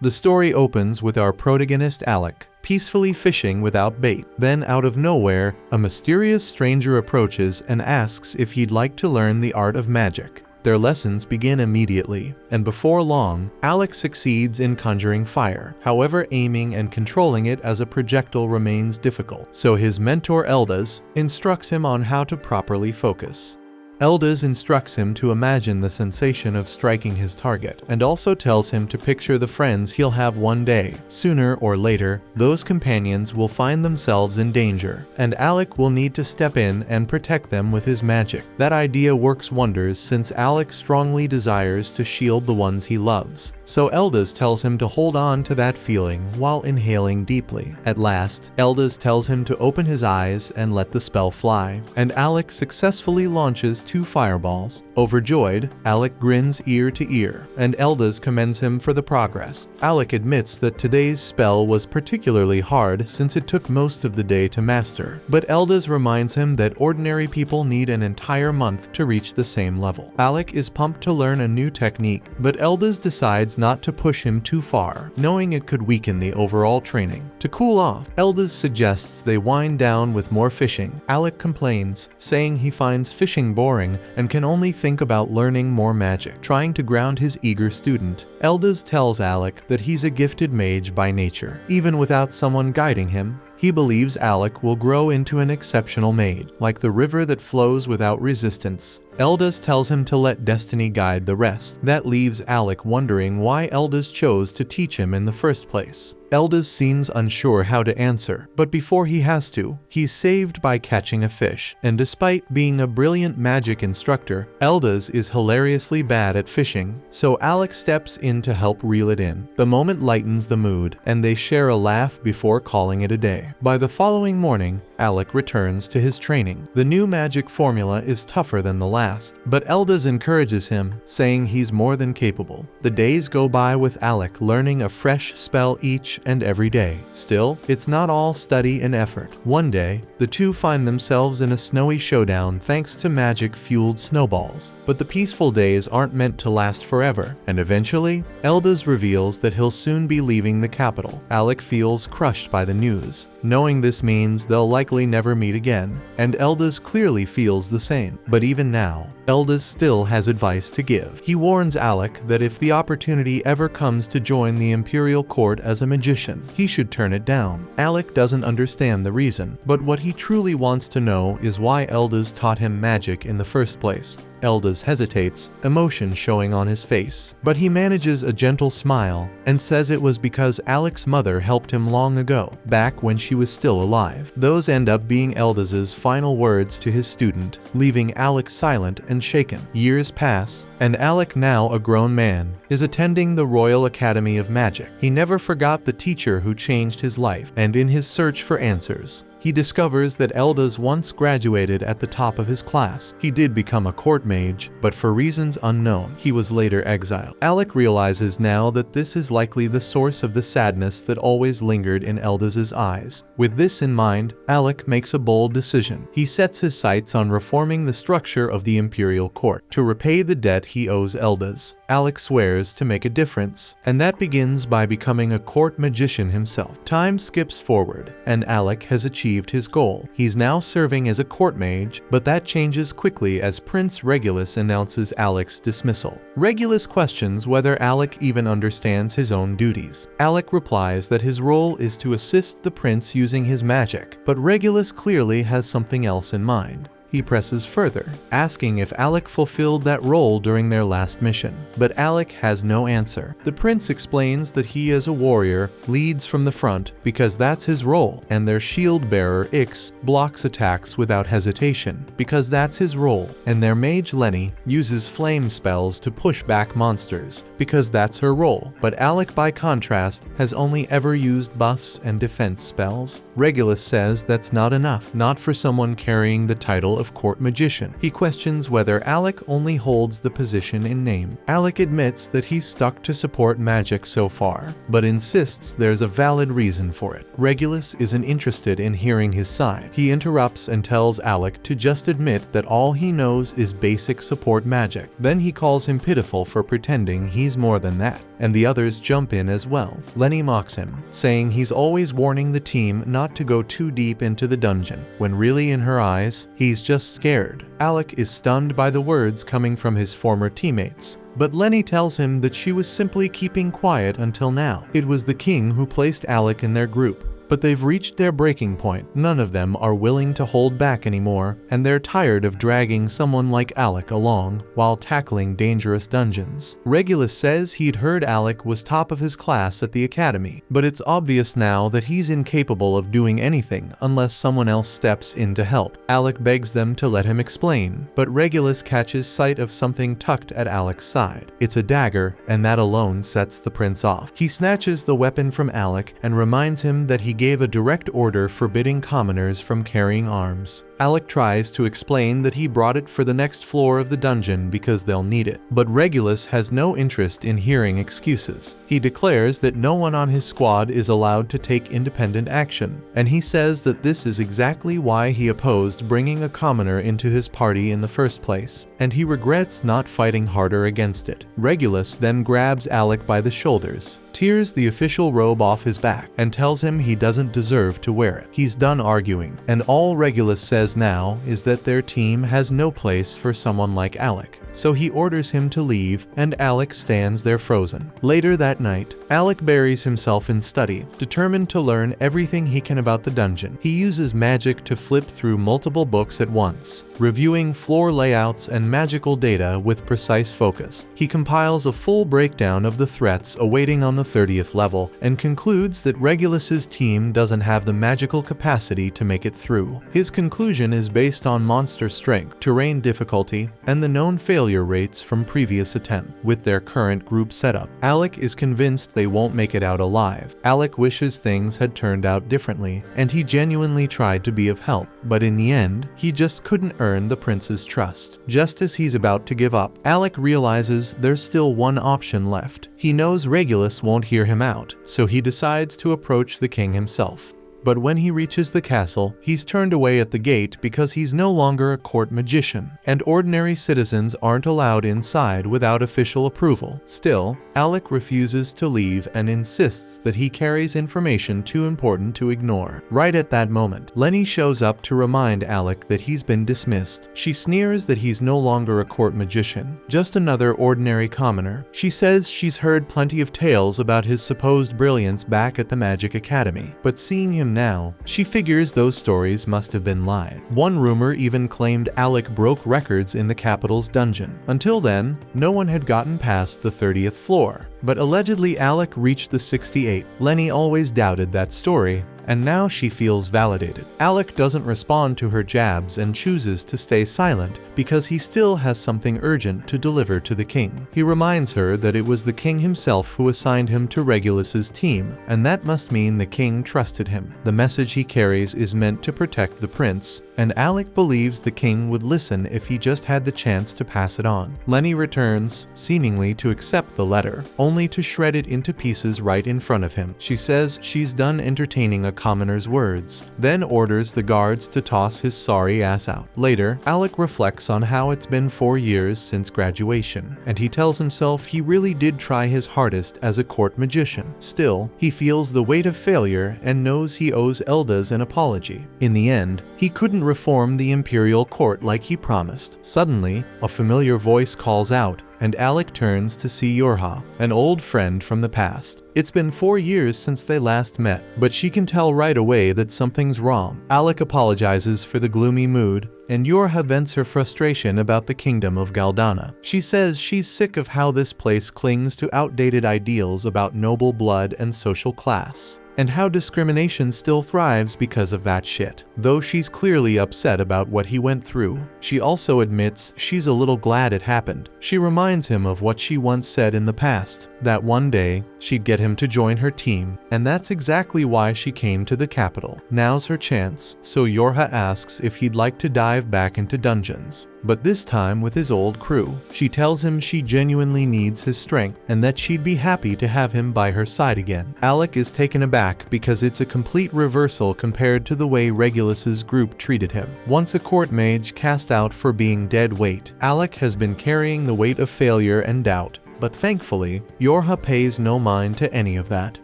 The story opens with our protagonist Alec peacefully fishing without bait. Then, out of nowhere, a mysterious stranger approaches and asks if he'd like to learn the art of magic. Their lessons begin immediately, and before long, Alec succeeds in conjuring fire. However, aiming and controlling it as a projectile remains difficult, so his mentor Eldaz instructs him on how to properly focus. Eldaz instructs him to imagine the sensation of striking his target, and also tells him to picture the friends he'll have one day. Sooner or later, those companions will find themselves in danger, and Alec will need to step in and protect them with his magic. That idea works wonders since Alec strongly desires to shield the ones he loves. So Eldaz tells him to hold on to that feeling while inhaling deeply. At last, Eldaz tells him to open his eyes and let the spell fly, and Alec successfully launches 2 fireballs. Overjoyed, Alec grins ear to ear, and Eldaz commends him for the progress. Alec admits that today's spell was particularly hard since it took most of the day to master, but Eldaz reminds him that ordinary people need an entire month to reach the same level. Alec is pumped to learn a new technique, but Eldaz decides not to push him too far, knowing it could weaken the overall training. To cool off, Eldaz suggests they wind down with more fishing. Alec complains, saying he finds fishing boring and can only think about learning more magic. Trying to ground his eager student, Eldaz tells Alec that he's a gifted mage by nature. Even without someone guiding him, he believes Alec will grow into an exceptional mage, like the river that flows without resistance. Eldaz tells him to let destiny guide the rest. That leaves Alec wondering why Eldaz chose to teach him in the first place. Eldaz seems unsure how to answer, but before he has to, he's saved by catching a fish. And despite being a brilliant magic instructor, Eldaz is hilariously bad at fishing, so Alec steps in to help reel it in. The moment lightens the mood, and they share a laugh before calling it a day. By the following morning, Alec returns to his training. The new magic formula is tougher than the last, but Eldaz encourages him, saying he's more than capable. The days go by with Alec learning a fresh spell each and every day. Still, it's not all study and effort. One day, the two find themselves in a snowy showdown thanks to magic-fueled snowballs. But the peaceful days aren't meant to last forever, and eventually, Eldaz reveals that he'll soon be leaving the capital. Alec feels crushed by the news, knowing this means they'll likely never meet again, and Eldaz clearly feels the same. But even now, Eldaz still has advice to give. He warns Alec that if the opportunity ever comes to join the Imperial Court as a magician, he should turn it down. Alec doesn't understand the reason, but what he truly wants to know is why Eldaz taught him magic in the first place. Eldaz hesitates, emotion showing on his face, but he manages a gentle smile and says it was because Alec's mother helped him long ago, back when she was still alive. Those end up being Eldaz's final words to his student, leaving Alec silent and shaken. Years pass, and Alec, now a grown man, is attending the Royal Academy of Magic. He never forgot the teacher who changed his life, and in his search for answers, he discovers that Eldaz once graduated at the top of his class. He did become a court mage, but for reasons unknown, he was later exiled. Alec realizes now that this is likely the source of the sadness that always lingered in Eldaz's eyes. With this in mind, Alec makes a bold decision. He sets his sights on reforming the structure of the Imperial Court. To repay the debt he owes Eldaz, Alec swears to make a difference, and that begins by becoming a court magician himself. Time skips forward, and Alec has achieved his goal. He's now serving as a court mage, but that changes quickly as Prince Regulus announces Alec's dismissal. Regulus questions whether Alec even understands his own duties. Alec replies that his role is to assist the prince using his magic, but Regulus clearly has something else in mind. He presses further, asking if Alec fulfilled that role during their last mission, but Alec has no answer. The prince explains that he, as a warrior, leads from the front because that's his role, and their shield bearer Ix blocks attacks without hesitation because that's his role, and their mage Lenny uses flame spells to push back monsters because that's her role. But Alec, by contrast, has only ever used buffs and defense spells. Regulus says that's not enough, not for someone carrying the title of of court magician. He questions whether Alec only holds the position in name. Alec admits that he's stuck to support magic so far, but insists there's a valid reason for it. Regulus isn't interested in hearing his side. He interrupts and tells Alec to just admit that all he knows is basic support magic. Then he calls him pitiful for pretending he's more than that, and the others jump in as well. Lenny mocks him, saying he's always warning the team not to go too deep into the dungeon, when really in her eyes, he's just scared. Alec is stunned by the words coming from his former teammates, but Lenny tells him that she was simply keeping quiet until now. It was the king who placed Alec in their group. But they've reached their breaking point. None of them are willing to hold back anymore, and they're tired of dragging someone like Alec along while tackling dangerous dungeons. Regulus says he'd heard Alec was top of his class at the academy, but it's obvious now that he's incapable of doing anything unless someone else steps in to help. Alec begs them to let him explain, but Regulus catches sight of something tucked at Alec's side. It's a dagger, and that alone sets the prince off. He snatches the weapon from Alec and reminds him that he gave a direct order forbidding commoners from carrying arms. Alec tries to explain that he brought it for the next floor of the dungeon because they'll need it, but Regulus has no interest in hearing excuses. He declares that no one on his squad is allowed to take independent action, and he says that this is exactly why he opposed bringing a commoner into his party in the first place, and he regrets not fighting harder against it. Regulus then grabs Alec by the shoulders, tears the official robe off his back, and tells him he doesn't deserve to wear it. He's done arguing, and all Regulus says now is that their team has no place for someone like Alec. So he orders him to leave, and Alec stands there frozen. Later that night, Alec buries himself in study, determined to learn everything he can about the dungeon. He uses magic to flip through multiple books at once, reviewing floor layouts and magical data with precise focus. He compiles a full breakdown of the threats awaiting on the 30th level, and concludes that Regulus's team doesn't have the magical capacity to make it through. His conclusion is based on monster strength, terrain difficulty, and the known failure rates from previous attempts. With their current group setup, Alec is convinced they won't make it out alive. Alec wishes things had turned out differently, and he genuinely tried to be of help, but in the end, he just couldn't earn the prince's trust. Just as he's about to give up, Alec realizes there's still one option left. He knows Regulus won't hear him out, so he decides to approach the king himself. But when he reaches the castle, he's turned away at the gate because he's no longer a court magician, and ordinary citizens aren't allowed inside without official approval. Still, Alec refuses to leave and insists that he carries information too important to ignore. Right at that moment, Lenny shows up to remind Alec that he's been dismissed. She sneers that he's no longer a court magician, just another ordinary commoner. She says she's heard plenty of tales about his supposed brilliance back at the Magic Academy, but seeing him now, she figures those stories must have been lied. One rumor even claimed Alec broke records in the capital's dungeon. Until then, no one had gotten past the 30th floor, but allegedly Alec reached the 68th. Lenny always doubted that story, and now she feels validated. Alec doesn't respond to her jabs and chooses to stay silent because he still has something urgent to deliver to the king. He reminds her that it was the king himself who assigned him to Regulus's team, and that must mean the king trusted him. The message he carries is meant to protect the prince, and Alec believes the king would listen if he just had the chance to pass it on. Lenny returns, seemingly to accept the letter, only to shred it into pieces right in front of him. She says she's done entertaining a commoner's words, then orders the guards to toss his sorry ass out. Later, Alec reflects on how it's been 4 years since graduation, and he tells himself he really did try his hardest as a court magician. Still, he feels the weight of failure and knows he owes Eldas an apology. In the end, he couldn't reform the imperial court like he promised. Suddenly, a familiar voice calls out, and Alec turns to see Yorha, an old friend from the past. It's been 4 years since they last met, but she can tell right away that something's wrong. Alec apologizes for the gloomy mood, and Yorha vents her frustration about the kingdom of Galdana. She says she's sick of how this place clings to outdated ideals about noble blood and social class, and how discrimination still thrives because of that shit. Though she's clearly upset about what he went through, she also admits she's a little glad it happened. She reminds him of what she once said in the past, that one day, she'd get him to join her team, and that's exactly why she came to the capital. Now's her chance, so Yorha asks if he'd like to dive back into dungeons, but this time with his old crew. She tells him she genuinely needs his strength and that she'd be happy to have him by her side again. Alec is taken aback because it's a complete reversal compared to the way Regulus's group treated him. Once a court mage cast out for being dead weight, Alec has been carrying the weight of failure and doubt. But thankfully, Yorha pays no mind to any of that.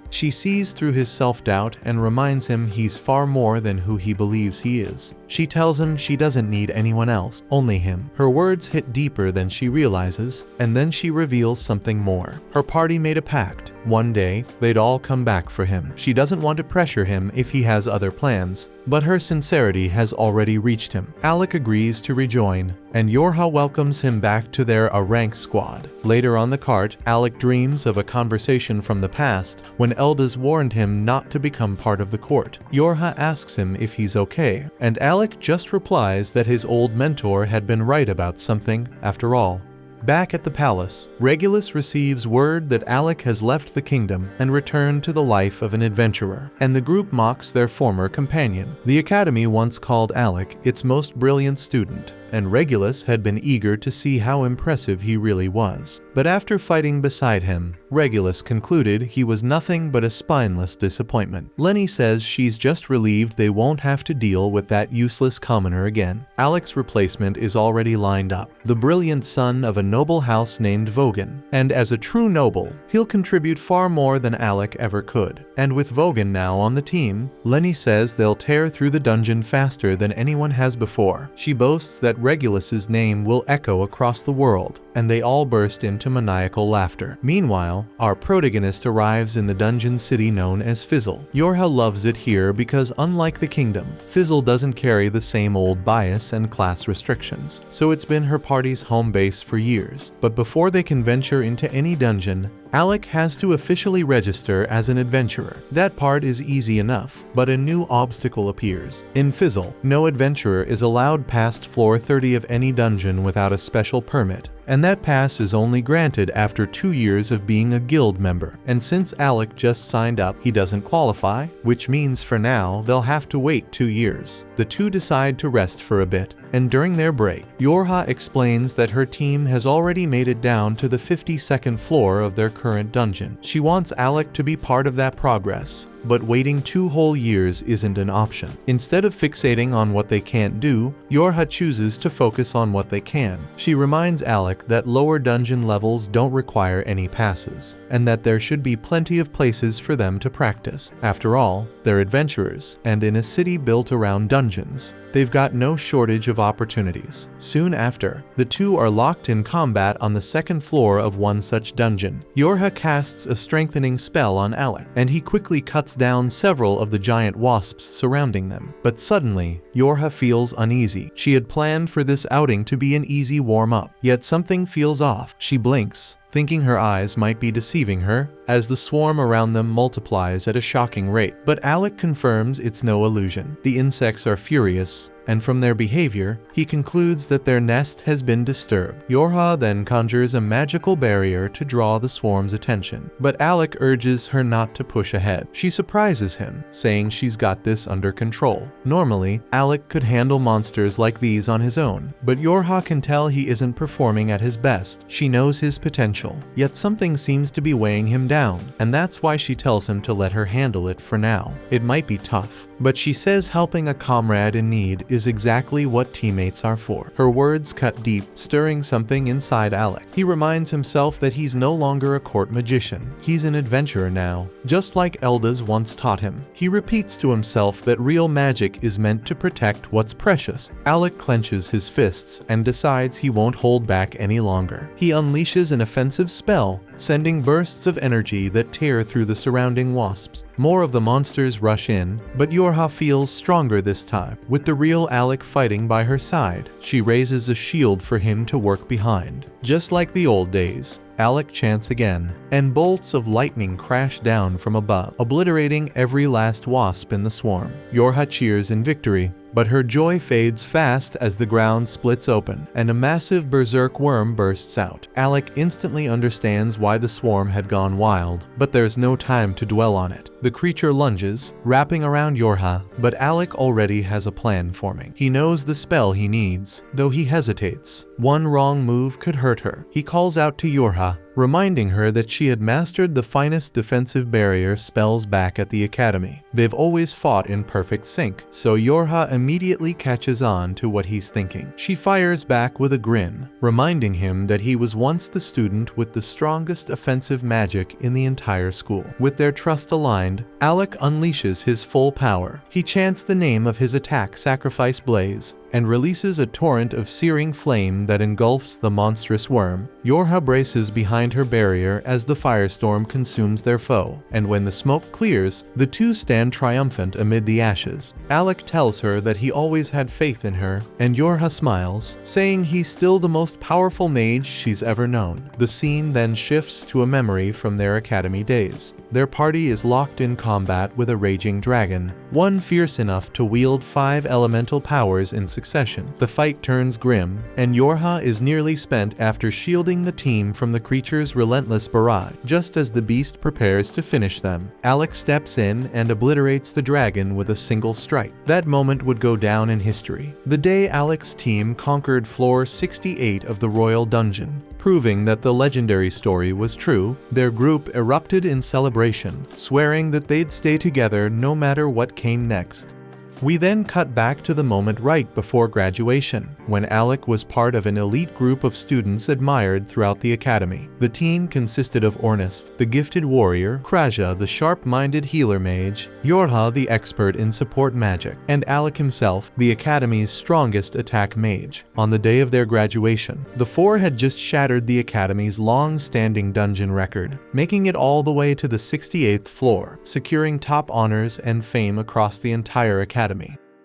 She sees through his self-doubt and reminds him he's far more than who he believes he is. She tells him she doesn't need anyone else, only him. Her words hit deeper than she realizes, and then she reveals something more. Her party made a pact. One day, they'd all come back for him. She doesn't want to pressure him if he has other plans, but her sincerity has already reached him. Alec agrees to rejoin, and Yorha welcomes him back to their rank squad. Later on the cart, Alec dreams of a conversation from the past when Eldas warned him not to become part of the court. Yorha asks him if he's okay, and Alec just replies that his old mentor had been right about something after all. Back at the palace, Regulus receives word that Alec has left the kingdom and returned to the life of an adventurer, and the group mocks their former companion. The academy once called Alec its most brilliant student, and Regulus had been eager to see how impressive he really was. But after fighting beside him, Regulus concluded he was nothing but a spineless disappointment. Lenny says she's just relieved they won't have to deal with that useless commoner again. Alec's replacement is already lined up, the brilliant son of a noble house named Vogan, and as a true noble, he'll contribute far more than Alec ever could. And with Vogan now on the team, Lenny says they'll tear through the dungeon faster than anyone has before. She boasts that Regulus's name will echo across the world, and they all burst into maniacal laughter. Meanwhile, our protagonist arrives in the dungeon city known as Fizzle. Yorha loves it here because unlike the kingdom, Fizzle doesn't carry the same old bias and class restrictions, so it's been her party's home base for years. But before they can venture into any dungeon, Alec has to officially register as an adventurer. That part is easy enough, but a new obstacle appears. In Fizzle, no adventurer is allowed past floor 30 of any dungeon without a special permit, and that pass is only granted after 2 years of being a guild member. And since Alec just signed up, he doesn't qualify, which means for now they'll have to wait 2 years. The two decide to rest for a bit, and during their break, Yorha explains that her team has already made it down to the 52nd floor of their current dungeon. She wants Alec to be part of that progress, but waiting 2 whole years isn't an option. Instead of fixating on what they can't do, Yorha chooses to focus on what they can. She reminds Alec that lower dungeon levels don't require any passes, and that there should be plenty of places for them to practice. After all, they're adventurers, and in a city built around dungeons, they've got no shortage of opportunities. Soon after, the two are locked in combat on the 2nd floor of one such dungeon. Yorha casts a strengthening spell on Alec, and he quickly cuts down several of the giant wasps surrounding them. But suddenly, Yorha feels uneasy. She had planned for this outing to be an easy warm-up, yet something feels off. She blinks, thinking her eyes might be deceiving her, as the swarm around them multiplies at a shocking rate. But Alec confirms it's no illusion. The insects are furious, and from their behavior, he concludes that their nest has been disturbed. Yorha then conjures a magical barrier to draw the swarm's attention, but Alec urges her not to push ahead. She surprises him, saying she's got this under control. Normally, Alec could handle monsters like these on his own, but Yorha can tell he isn't performing at his best. She knows his potential, yet something seems to be weighing him down, and that's why she tells him to let her handle it for now. It might be tough, but she says helping a comrade in need is exactly what teammates are for. Her words cut deep, stirring something inside Alec. He reminds himself that he's no longer a court magician. He's an adventurer now, just like Eldas once taught him. He repeats to himself that real magic is meant to protect what's precious. Alec clenches his fists and decides he won't hold back any longer. He unleashes an offensive spell, sending bursts of energy that tear through the surrounding wasps. More of the monsters rush in, but Yorha feels stronger this time. With the real Alec fighting by her side, she raises a shield for him to work behind. Just like the old days, Alec chants again, and bolts of lightning crash down from above, obliterating every last wasp in the swarm. Yorha cheers in victory, But her joy fades fast as the ground splits open, and a massive berserk worm bursts out. Alec instantly understands why the swarm had gone wild, but there's no time to dwell on it. The creature lunges, wrapping around Yorha, but Alec already has a plan forming. He knows the spell he needs, though he hesitates. One wrong move could hurt her. He calls out to Yorha, reminding her that she had mastered the finest defensive barrier spells back at the academy. They've always fought in perfect sync, so Yorha immediately catches on to what he's thinking. She fires back with a grin, reminding him that he was once the student with the strongest offensive magic in the entire school. With their trust aligned, Alec unleashes his full power. He chants the name of his attack, Sacrifice Blaze, and releases a torrent of searing flame that engulfs the monstrous worm. Yorha braces behind her barrier as the firestorm consumes their foe, and when the smoke clears, the two stand triumphant amid the ashes. Alec tells her that he always had faith in her, and Yorha smiles, saying he's still the most powerful mage she's ever known. The scene then shifts to a memory from their academy days. Their party is locked in combat with a raging dragon, one fierce enough to wield 5 elemental powers in succession. The fight turns grim, and Yorha is nearly spent after shielding the team from the creature's relentless barrage. Just as the beast prepares to finish them, Alec steps in and obliterates the dragon with a single strike. That moment would go down in history. The day Alec's team conquered floor 68 of the Royal Dungeon. Proving that the legendary story was true, their group erupted in celebration, swearing that they'd stay together no matter what came next. We then cut back to the moment right before graduation, when Alec was part of an elite group of students admired throughout the academy. The team consisted of Ornest, the gifted warrior, Kraja, the sharp-minded healer mage, Yorha, the expert in support magic, and Alec himself, the academy's strongest attack mage. On the day of their graduation, the four had just shattered the academy's long-standing dungeon record, making it all the way to the 68th floor, securing top honors and fame across the entire academy.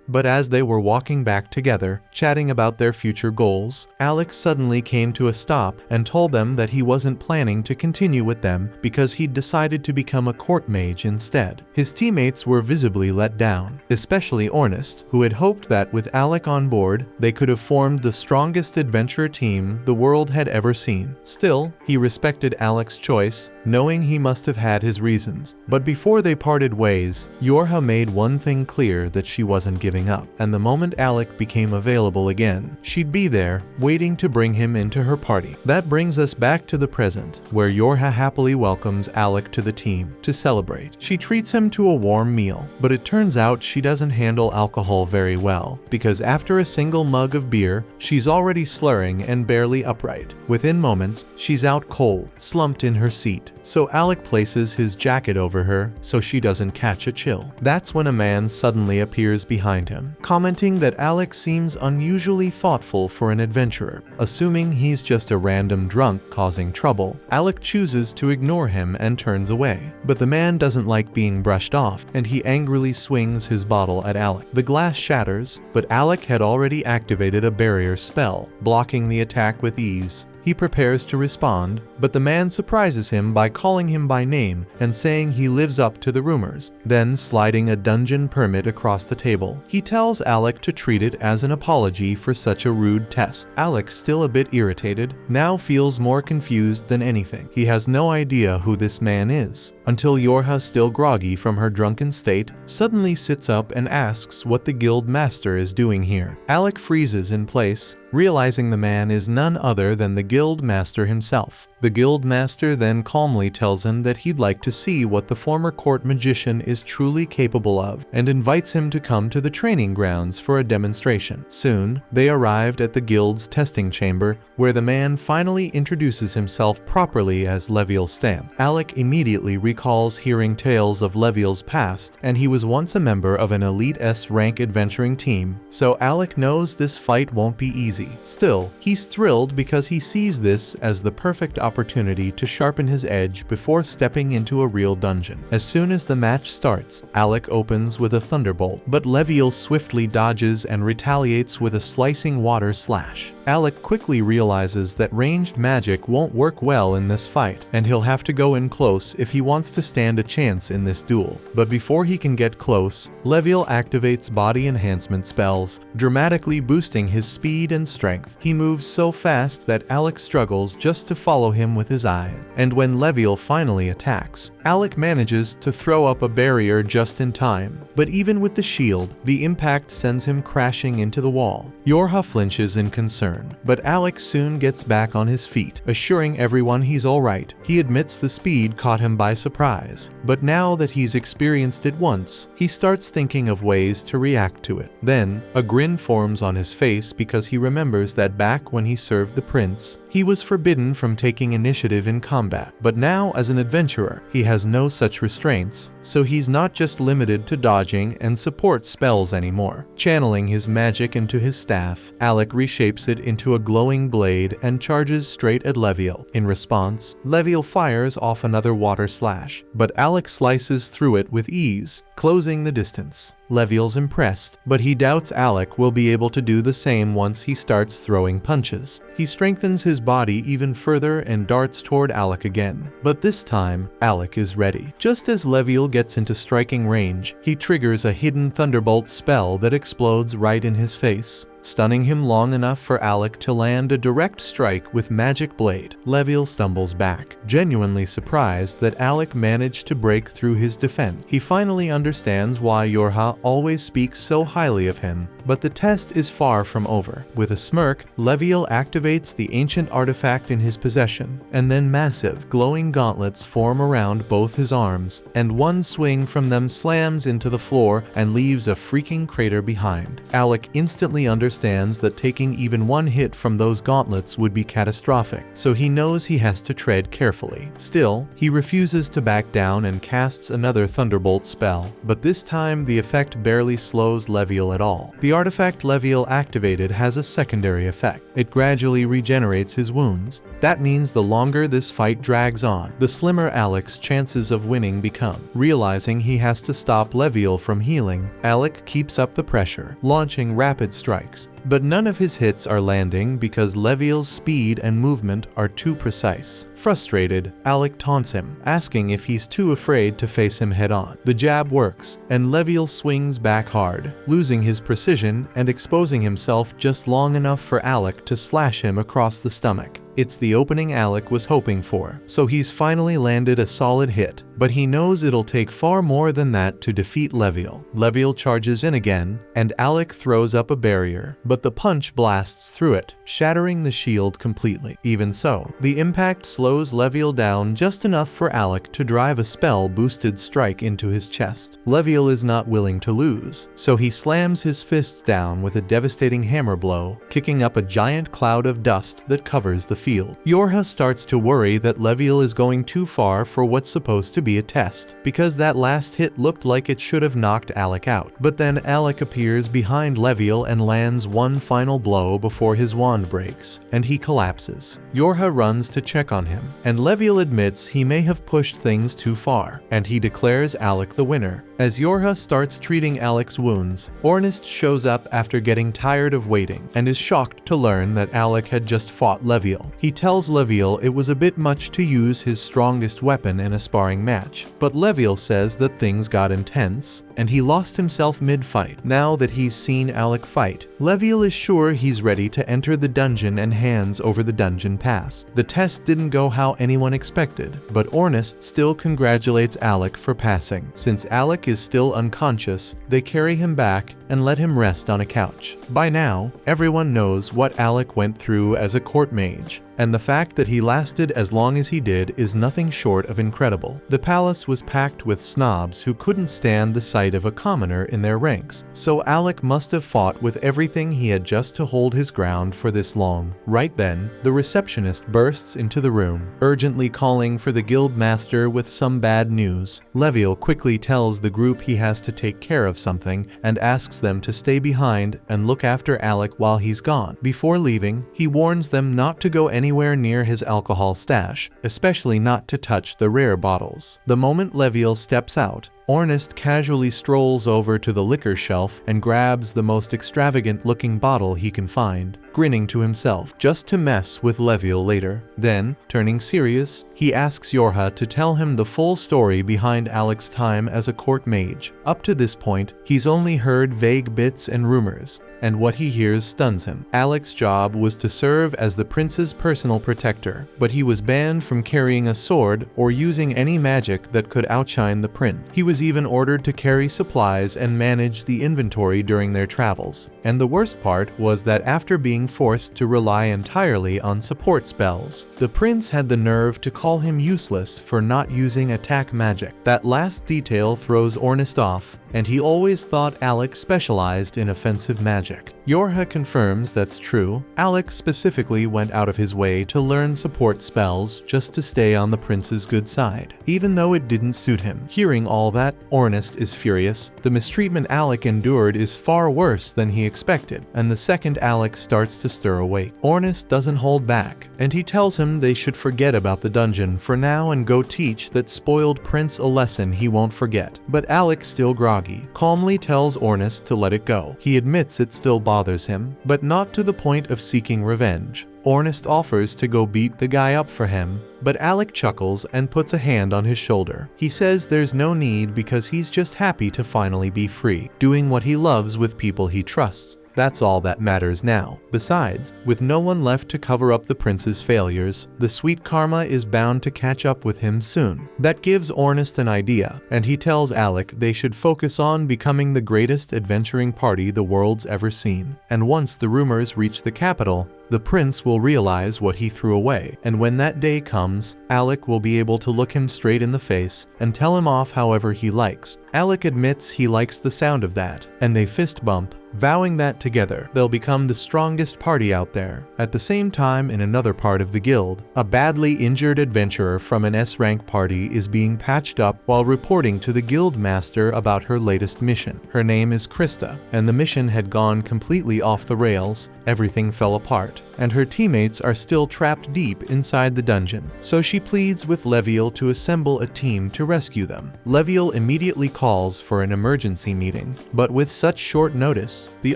But as they were walking back together, chatting about their future goals, Alec suddenly came to a stop and told them that he wasn't planning to continue with them because he'd decided to become a court mage instead. His teammates were visibly let down, especially Ornest, who had hoped that with Alec on board, they could have formed the strongest adventure team the world had ever seen. Still, he respected Alec's choice, knowing he must have had his reasons. But before they parted ways, Yorha made one thing clear, that she wasn't giving up, and the moment Alec became available again, she'd be there, waiting to bring him into her party. That brings us back to the present, where Yorha happily welcomes Alec to the team to celebrate. She treats him to a warm meal, but it turns out she doesn't handle alcohol very well, because after a single mug of beer, she's already slurring and barely upright. Within moments, she's out cold, slumped in her seat, so Alec places his jacket over her so she doesn't catch a chill. That's when a man suddenly appears behind him, commenting that Alec seems unusually thoughtful for an adventurer. Assuming he's just a random drunk causing trouble, Alec chooses to ignore him and turns away. But the man doesn't like being brushed off, and he angrily swings his bottle at Alec. The glass shatters, but Alec had already activated a barrier spell, blocking the attack with ease. He prepares to respond, but the man surprises him by calling him by name and saying he lives up to the rumors, then sliding a dungeon permit across the table. He tells Alec to treat it as an apology for such a rude test. Alec, still a bit irritated, now feels more confused than anything. He has no idea who this man is, until Yorha, still groggy from her drunken state, suddenly sits up and asks what the guild master is doing here. Alec freezes in place, realizing the man is none other than the guild master himself. The guild master then calmly tells him that he'd like to see what the former court magician is truly capable of, and invites him to come to the training grounds for a demonstration. Soon, they arrived at the guild's testing chamber, where the man finally introduces himself properly as Leviel Stamp. Alec immediately recalls hearing tales of Leviel's past, and he was once a member of an elite S-rank adventuring team, so Alec knows this fight won't be easy. Still, he's thrilled because he sees this as the perfect opportunity to sharpen his edge before stepping into a real dungeon. As soon as the match starts, Alec opens with a thunderbolt, but Leviel swiftly dodges and retaliates with a slicing water slash. Alec quickly realizes that ranged magic won't work well in this fight, and he'll have to go in close if he wants to stand a chance in this duel. But before he can get close, Leviel activates body enhancement spells, dramatically boosting his speed and strength. He moves so fast that Alec struggles just to follow him with his eyes. And when Leviel finally attacks, Alec manages to throw up a barrier just in time. But even with the shield, the impact sends him crashing into the wall. Yorha flinches in concern, but Alec soon gets back on his feet, assuring everyone he's alright. He admits the speed caught him by surprise, but now that he's experienced it once, he starts thinking of ways to react to it. Then, a grin forms on his face because he remembers that back when he served the prince, he was forbidden from taking initiative in combat. But now, as an adventurer, he has no such restraints, so he's not just limited to dodging and support spells anymore. Channeling his magic into his staff, Alec reshapes it into a glowing blade and charges straight at Leviel. In response, Leviel fires off another water slash, but Alec slices through it with ease, closing the distance. Leviel's impressed, but he doubts Alec will be able to do the same once he starts throwing punches. He strengthens his body even further and darts toward Alec again, but this time, Alec is ready. Just as Leviel gets into striking range, he triggers a hidden thunderbolt spell that explodes right in his face, stunning him long enough for Alec to land a direct strike with magic blade. Leviel stumbles back, genuinely surprised that Alec managed to break through his defense. He finally understands why Yorha always speaks so highly of him, but the test is far from over. With a smirk, Leviel activates the ancient artifact in his possession, and then massive, glowing gauntlets form around both his arms, and one swing from them slams into the floor and leaves a freaking crater behind. Alec instantly understands that taking even one hit from those gauntlets would be catastrophic, so he knows he has to tread carefully. Still, he refuses to back down and casts another thunderbolt spell, but this time the effect barely slows Leviel at all. The artifact Leviel activated has a secondary effect. It gradually regenerates his wounds. That means the longer this fight drags on, the slimmer Alec's chances of winning become. Realizing he has to stop Leviel from healing, Alec keeps up the pressure, launching rapid strikes. But none of his hits are landing because Leviel's speed and movement are too precise. Frustrated, Alec taunts him, asking if he's too afraid to face him head-on. The jab works, and Leviel swings back hard, losing his precision and exposing himself just long enough for Alec to slash him across the stomach. It's the opening Alec was hoping for, so he's finally landed a solid hit, but he knows it'll take far more than that to defeat Leviel. Leviel charges in again, and Alec throws up a barrier, but the punch blasts through it, shattering the shield completely. Even so, the impact slows Leviel down just enough for Alec to drive a spell-boosted strike into his chest. Leviel is not willing to lose, so he slams his fists down with a devastating hammer blow, kicking up a giant cloud of dust that covers the field. Yorha starts to worry that Leviel is going too far for what's supposed to be a test, because that last hit looked like it should have knocked Alec out. But then Alec appears behind Leviel and lands one final blow before his wand breaks, and he collapses. Yorha runs to check on him, and Leviel admits he may have pushed things too far, and he declares Alec the winner. As Yorha starts treating Alec's wounds, Ornist shows up after getting tired of waiting, and is shocked to learn that Alec had just fought Leviel. He tells Leviel it was a bit much to use his strongest weapon in a sparring match, but Leviel says that things got intense, and he lost himself mid-fight. Now that he's seen Alec fight, Leviel is sure he's ready to enter the dungeon and hands over the dungeon pass. The test didn't go how anyone expected, but Ornist still congratulates Alec for passing. Since Alec is still unconscious, they carry him back and let him rest on a couch. By now, everyone knows what Alec went through as a court mage, and the fact that he lasted as long as he did is nothing short of incredible. The palace was packed with snobs who couldn't stand the sight of a commoner in their ranks, so Alec must have fought with everything he had just to hold his ground for this long. Right then, the receptionist bursts into the room, urgently calling for the guild master with some bad news. Leviel quickly tells the group he has to take care of something and asks them to stay behind and look after Alec while he's gone. Before leaving, he warns them not to go any anywhere near his alcohol stash, especially not to touch the rare bottles. The moment Leviel steps out, Ornest casually strolls over to the liquor shelf and grabs the most extravagant-looking bottle he can find, grinning to himself, just to mess with Leviel later. Then, turning serious, he asks Yorha to tell him the full story behind Alec's time as a court mage. Up to this point, he's only heard vague bits and rumors, and what he hears stuns him. Alec's job was to serve as the prince's personal protector, but he was banned from carrying a sword or using any magic that could outshine the prince. He was even ordered to carry supplies and manage the inventory during their travels. And the worst part was that after being forced to rely entirely on support spells, the prince had the nerve to call him useless for not using attack magic. That last detail throws Ornest off, and he always thought Alec specialized in offensive magic. Yorha confirms that's true. Alec specifically went out of his way to learn support spells just to stay on the prince's good side, even though it didn't suit him. Hearing all that, Ornest is furious. The mistreatment Alec endured is far worse than he expected, and the second Alec starts to stir awake, Ornest doesn't hold back, and he tells him they should forget about the dungeon for now and go teach that spoiled prince a lesson he won't forget. But Alec, still groggy, calmly tells Ornest to let it go. He admits it still bothers him, but not to the point of seeking revenge. Ornest offers to go beat the guy up for him, but Alec chuckles and puts a hand on his shoulder. He says there's no need because he's just happy to finally be free, doing what he loves with people he trusts. That's all that matters now. Besides, with no one left to cover up the prince's failures, the sweet karma is bound to catch up with him soon. That gives Ornest an idea, and he tells Alec they should focus on becoming the greatest adventuring party the world's ever seen. And once the rumors reach the capital, the prince will realize what he threw away, and when that day comes, Alec will be able to look him straight in the face and tell him off however he likes. Alec admits he likes the sound of that, and they fist bump, vowing that together they'll become the strongest party out there. At the same time, in another part of the guild, a badly injured adventurer from an S-rank party is being patched up while reporting to the guild master about her latest mission. Her name is Krista, and the mission had gone completely off the rails. Everything fell apart, and her teammates are still trapped deep inside the dungeon. So she pleads with Leviel to assemble a team to rescue them. Leviel immediately calls for an emergency meeting, but with such short notice, the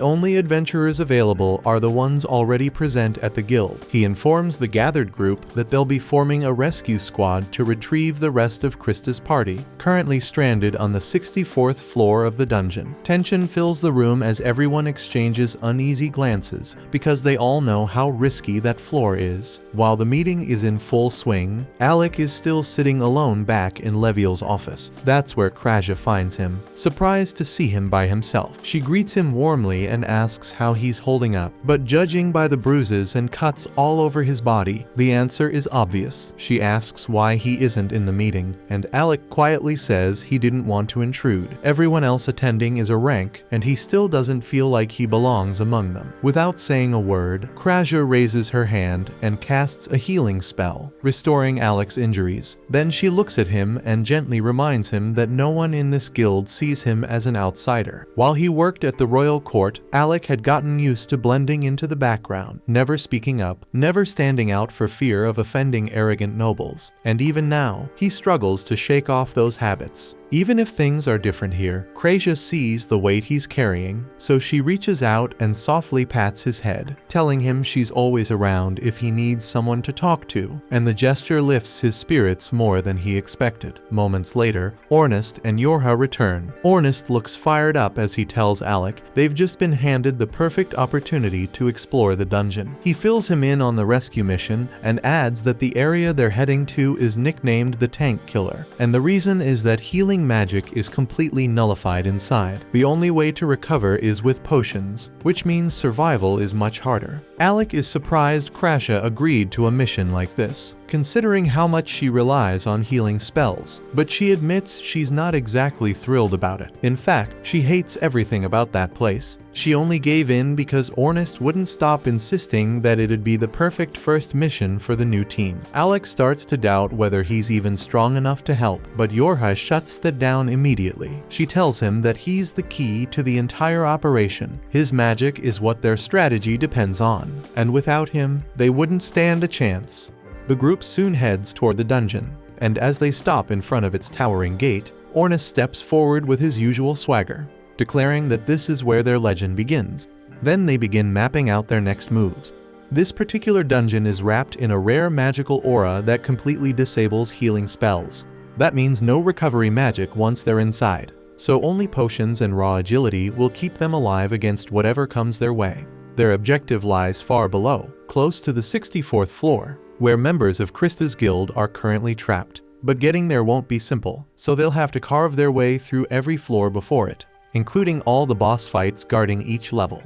only adventurers available are the ones already present at the guild. He informs the gathered group that they'll be forming a rescue squad to retrieve the rest of Krista's party, currently stranded on the 64th floor of the dungeon. Tension fills the room as everyone exchanges uneasy glances, because they all know how risky that floor is. While the meeting is in full swing, Alec is still sitting alone back in Leviel's office. That's where Kraja finds him, surprised to see him by himself. She greets him warmly and asks how he's holding up, but judging by the bruises and cuts all over his body, the answer is obvious. She asks why he isn't in the meeting, and Alec quietly says he didn't want to intrude. Everyone else attending is a rank, and he still doesn't feel like he belongs among them. Without saying a word, Kraja raises her hand and casts a healing spell, restoring Alec's injuries. Then she looks at him and gently reminds him that no one in this guild sees him as an outsider. While he worked at the royal court, Alec had gotten used to blending into the background, never speaking up, never standing out for fear of offending arrogant nobles. And even now, he struggles to shake off those habits. Even if things are different here, Kraja sees the weight he's carrying, so she reaches out and softly pats his head, telling him she's always around if he needs someone to talk to, and the gesture lifts his spirits more than he expected. Moments later, Ornest and Yorha return. Ornest looks fired up as he tells Alec they've just been handed the perfect opportunity to explore the dungeon. He fills him in on the rescue mission and adds that the area they're heading to is nicknamed the Tank Killer, and the reason is that healing magic is completely nullified inside. The only way to recover is with potions, which means survival is much harder. Alec is surprised Kraja agreed to a mission like this, considering how much she relies on healing spells, but she admits she's not exactly thrilled about it. In fact, she hates everything about that place. She only gave in because Ornest wouldn't stop insisting that it'd be the perfect first mission for the new team. Alec starts to doubt whether he's even strong enough to help, but Yorha shuts that down immediately. She tells him that he's the key to the entire operation. His magic is what their strategy depends on. one, and without him, they wouldn't stand a chance. The group soon heads toward the dungeon, and as they stop in front of its towering gate, Ornus steps forward with his usual swagger, declaring that this is where their legend begins. Then they begin mapping out their next moves. This particular dungeon is wrapped in a rare magical aura that completely disables healing spells. That means no recovery magic once they're inside, so only potions and raw agility will keep them alive against whatever comes their way. Their objective lies far below, close to the 64th floor, where members of Krista's guild are currently trapped. But getting there won't be simple, so they'll have to carve their way through every floor before it, including all the boss fights guarding each level.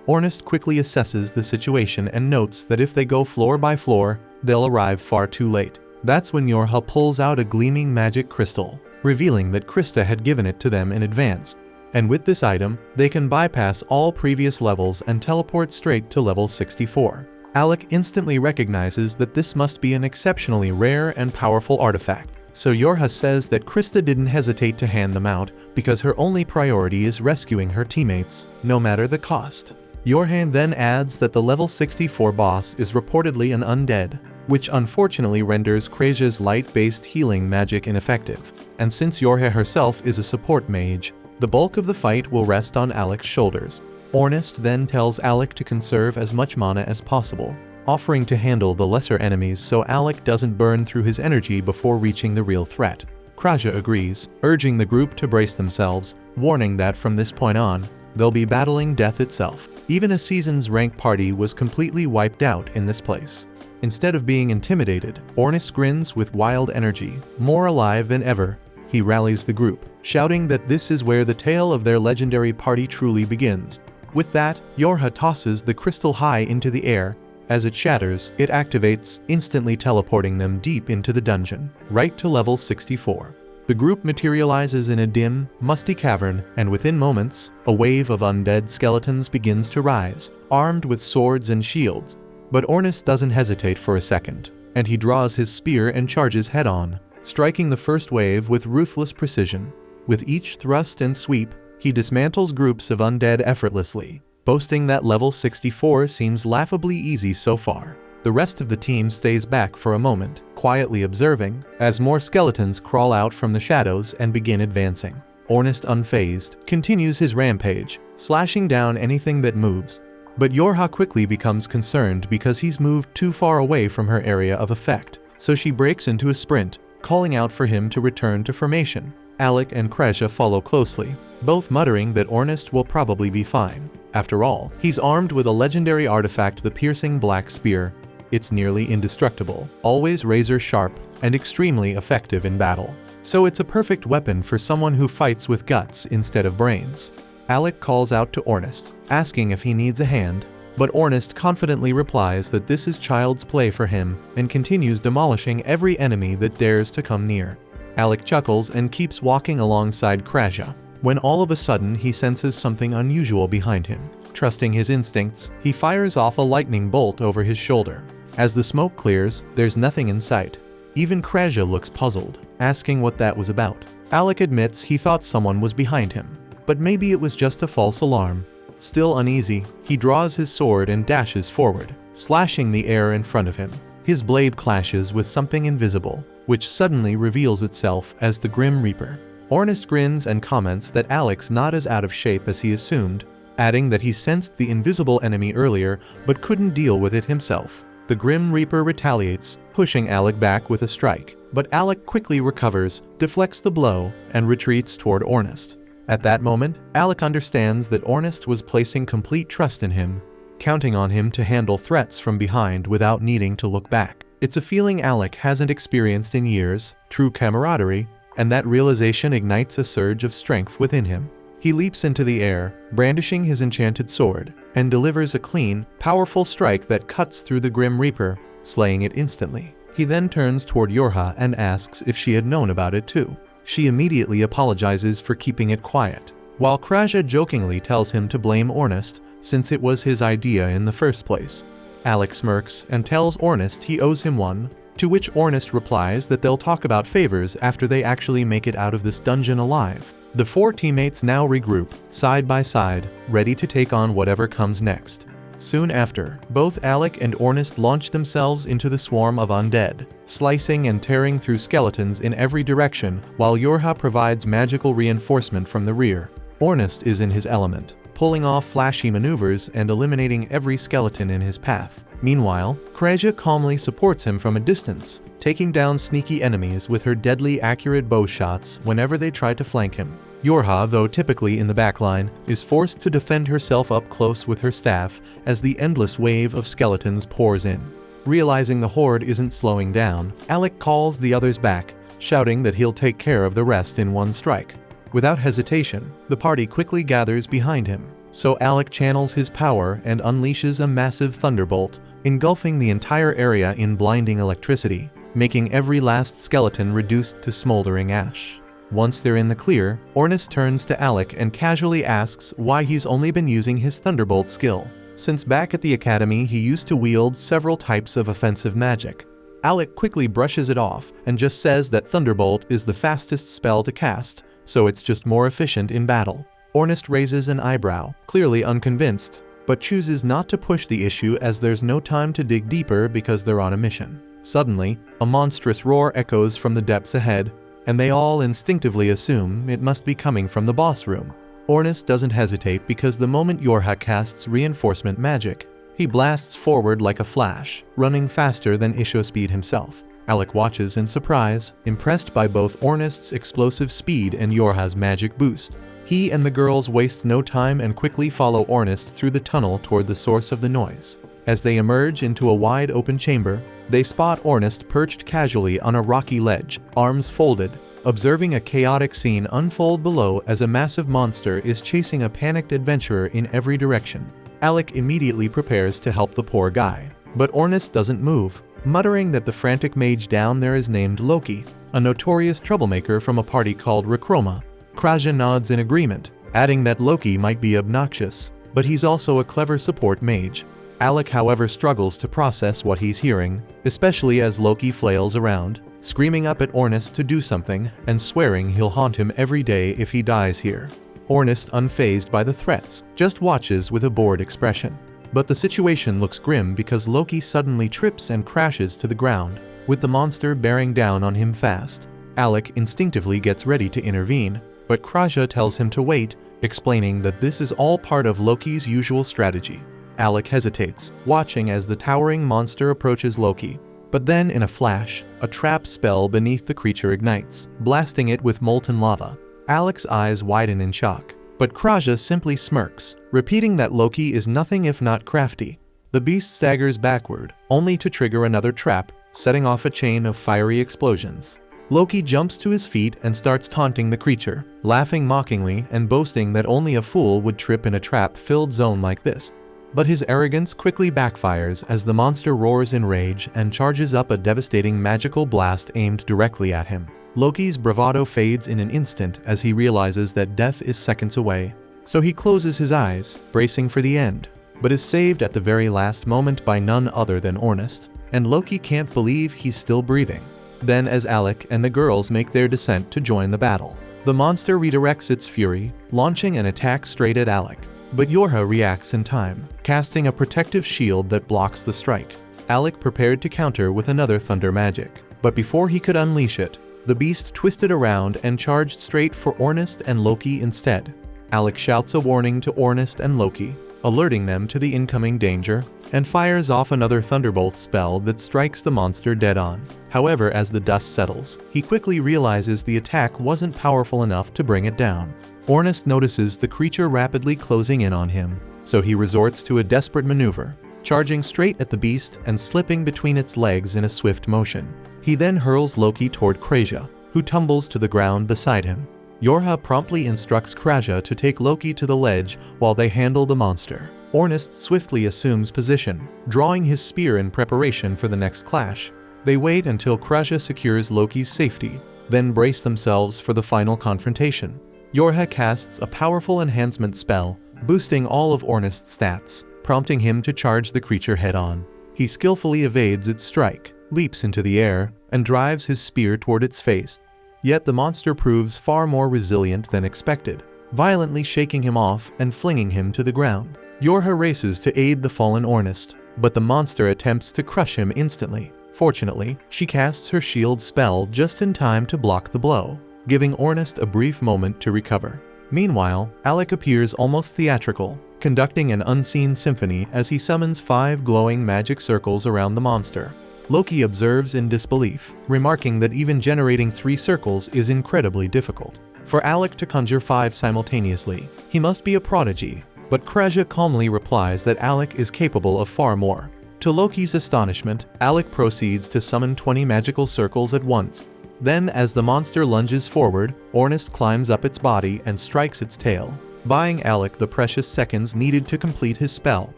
Ornus quickly assesses the situation and notes that if they go floor by floor, they'll arrive far too late. That's when Yorha pulls out a gleaming magic crystal, revealing that Krista had given it to them in advance. And with this item, they can bypass all previous levels and teleport straight to level 64. Alec instantly recognizes that this must be an exceptionally rare and powerful artifact, so Yorha says that Krista didn't hesitate to hand them out because her only priority is rescuing her teammates, no matter the cost. Yorha then adds that the level 64 boss is reportedly an undead, which unfortunately renders Krasia's light-based healing magic ineffective. And since Yorha herself is a support mage, the bulk of the fight will rest on Alec's shoulders. Ornus then tells Alec to conserve as much mana as possible, offering to handle the lesser enemies so Alec doesn't burn through his energy before reaching the real threat. Krasia agrees, urging the group to brace themselves, warning that from this point on, they'll be battling death itself. Even a season's rank party was completely wiped out in this place. Instead of being intimidated, Ornus grins with wild energy, more alive than ever. He rallies the group, shouting that this is where the tale of their legendary party truly begins. With that, Yorha tosses the crystal high into the air. As it shatters, it activates, instantly teleporting them deep into the dungeon, right to level 64. The group materializes in a dim, musty cavern, and within moments, a wave of undead skeletons begins to rise, armed with swords and shields. But Ornus doesn't hesitate for a second, and he draws his spear and charges head-on, striking the first wave with ruthless precision. With each thrust and sweep, he dismantles groups of undead effortlessly, boasting that level 64 seems laughably easy so far. The rest of the team stays back for a moment, quietly observing, as more skeletons crawl out from the shadows and begin advancing. Ornus, unfazed, continues his rampage, slashing down anything that moves. But Yorha quickly becomes concerned because he's moved too far away from her area of effect, so she breaks into a sprint, calling out for him to return to formation. Alec and Krasia follow closely, both muttering that Ornus will probably be fine. After all, he's armed with a legendary artifact, the piercing black spear. It's nearly indestructible, always razor sharp, and extremely effective in battle. So it's a perfect weapon for someone who fights with guts instead of brains. Alec calls out to Ornus, asking if he needs a hand, but Ornus confidently replies that this is child's play for him and continues demolishing every enemy that dares to come near. Alec chuckles and keeps walking alongside Krasia, when all of a sudden he senses something unusual behind him. Trusting his instincts, he fires off a lightning bolt over his shoulder. As the smoke clears, there's nothing in sight. Even Krasia looks puzzled, asking what that was about. Alec admits he thought someone was behind him, but maybe it was just a false alarm. Still uneasy, he draws his sword and dashes forward, slashing the air in front of him. His blade clashes with something invisible, which suddenly reveals itself as the Grim Reaper. Ornus grins and comments that Alec's not as out of shape as he assumed, adding that he sensed the invisible enemy earlier but couldn't deal with it himself. The Grim Reaper retaliates, pushing Alec back with a strike, but Alec quickly recovers, deflects the blow, and retreats toward Ornus. At that moment, Alec understands that Ornus was placing complete trust in him, counting on him to handle threats from behind without needing to look back. It's a feeling Alec hasn't experienced in years, true camaraderie, and that realization ignites a surge of strength within him. He leaps into the air, brandishing his enchanted sword, and delivers a clean, powerful strike that cuts through the Grim Reaper, slaying it instantly. He then turns toward Yorha and asks if she had known about it too. She immediately apologizes for keeping it quiet, while Krasia jokingly tells him to blame Ornus, since it was his idea in the first place. Alec smirks and tells Ornus he owes him one, to which Ornus replies that they'll talk about favors after they actually make it out of this dungeon alive. The four teammates now regroup, side by side, ready to take on whatever comes next. Soon after, both Alec and Ornest launch themselves into the swarm of undead, slicing and tearing through skeletons in every direction, while Yorha provides magical reinforcement from the rear. Ornest is in his element, pulling off flashy maneuvers and eliminating every skeleton in his path. Meanwhile, Kreja calmly supports him from a distance, taking down sneaky enemies with her deadly accurate bow shots whenever they try to flank him. Yorha, though typically in the backline, is forced to defend herself up close with her staff as the endless wave of skeletons pours in. Realizing the horde isn't slowing down, Alec calls the others back, shouting that he'll take care of the rest in one strike. Without hesitation, the party quickly gathers behind him, so Alec channels his power and unleashes a massive thunderbolt, engulfing the entire area in blinding electricity, making every last skeleton reduced to smoldering ash. Once they're in the clear, Ornest turns to Alec and casually asks why he's only been using his Thunderbolt skill, since back at the academy he used to wield several types of offensive magic. Alec quickly brushes it off and just says that Thunderbolt is the fastest spell to cast, so it's just more efficient in battle. Ornest raises an eyebrow, clearly unconvinced, but chooses not to push the issue as there's no time to dig deeper because they're on a mission. Suddenly, a monstrous roar echoes from the depths ahead, and they all instinctively assume it must be coming from the boss room. Ornest doesn't hesitate because the moment Yorha casts reinforcement magic, he blasts forward like a flash, running faster than Ishospeed himself. Alec watches in surprise, impressed by both Ornest's explosive speed and Yorha's magic boost. He and the girls waste no time and quickly follow Ornest through the tunnel toward the source of the noise. As they emerge into a wide open chamber, they spot Ornest perched casually on a rocky ledge, arms folded, observing a chaotic scene unfold below as a massive monster is chasing a panicked adventurer in every direction. Alec immediately prepares to help the poor guy, but Ornest doesn't move, muttering that the frantic mage down there is named Loki, a notorious troublemaker from a party called Recroma. Kraja nods in agreement, adding that Loki might be obnoxious, but he's also a clever support mage. Alec, however, struggles to process what he's hearing, especially as Loki flails around, screaming up at Ornest to do something and swearing he'll haunt him every day if he dies here. Ornest, unfazed by the threats, just watches with a bored expression. But the situation looks grim because Loki suddenly trips and crashes to the ground, with the monster bearing down on him fast. Alec instinctively gets ready to intervene, but Kraja tells him to wait, explaining that this is all part of Loki's usual strategy. Alec hesitates, watching as the towering monster approaches Loki. But then, in a flash, a trap spell beneath the creature ignites, blasting it with molten lava. Alec's eyes widen in shock, but Kraja simply smirks, repeating that Loki is nothing if not crafty. The beast staggers backward, only to trigger another trap, setting off a chain of fiery explosions. Loki jumps to his feet and starts taunting the creature, laughing mockingly and boasting that only a fool would trip in a trap-filled zone like this. But his arrogance quickly backfires as the monster roars in rage and charges up a devastating magical blast aimed directly at him. Loki's bravado fades in an instant as he realizes that death is seconds away. So he closes his eyes, bracing for the end, but is saved at the very last moment by none other than Ornest, and Loki can't believe he's still breathing. Then, as Alec and the girls make their descent to join the battle, the monster redirects its fury, launching an attack straight at Alec. But Yorha reacts in time, casting a protective shield that blocks the strike. Alec prepared to counter with another thunder magic, but before he could unleash it, the beast twisted around and charged straight for Ornest and Loki instead. Alec shouts a warning to Ornest and Loki, alerting them to the incoming danger, and fires off another thunderbolt spell that strikes the monster dead on. However, as the dust settles, he quickly realizes the attack wasn't powerful enough to bring it down. Ornest notices the creature rapidly closing in on him, so he resorts to a desperate maneuver, charging straight at the beast and slipping between its legs in a swift motion. He then hurls Loki toward Kraja, who tumbles to the ground beside him. Yorha promptly instructs Kraja to take Loki to the ledge while they handle the monster. Ornest swiftly assumes position, drawing his spear in preparation for the next clash. They wait until Kraja secures Loki's safety, then brace themselves for the final confrontation. Yorha casts a powerful enhancement spell, boosting all of Ornest's stats, prompting him to charge the creature head-on. He skillfully evades its strike, leaps into the air, and drives his spear toward its face. Yet the monster proves far more resilient than expected, violently shaking him off and flinging him to the ground. Yorha races to aid the fallen Ornest, but the monster attempts to crush him instantly. Fortunately, she casts her shield spell just in time to block the blow, giving Ornest a brief moment to recover. Meanwhile, Alec appears almost theatrical, conducting an unseen symphony as he summons 5 glowing magic circles around the monster. Loki observes in disbelief, remarking that even generating 3 circles is incredibly difficult. For Alec to conjure 5 simultaneously, he must be a prodigy, but Kraja calmly replies that Alec is capable of far more. To Loki's astonishment, Alec proceeds to summon 20 magical circles at once. Then, as the monster lunges forward, Ornest climbs up its body and strikes its tail, buying Alec the precious seconds needed to complete his spell.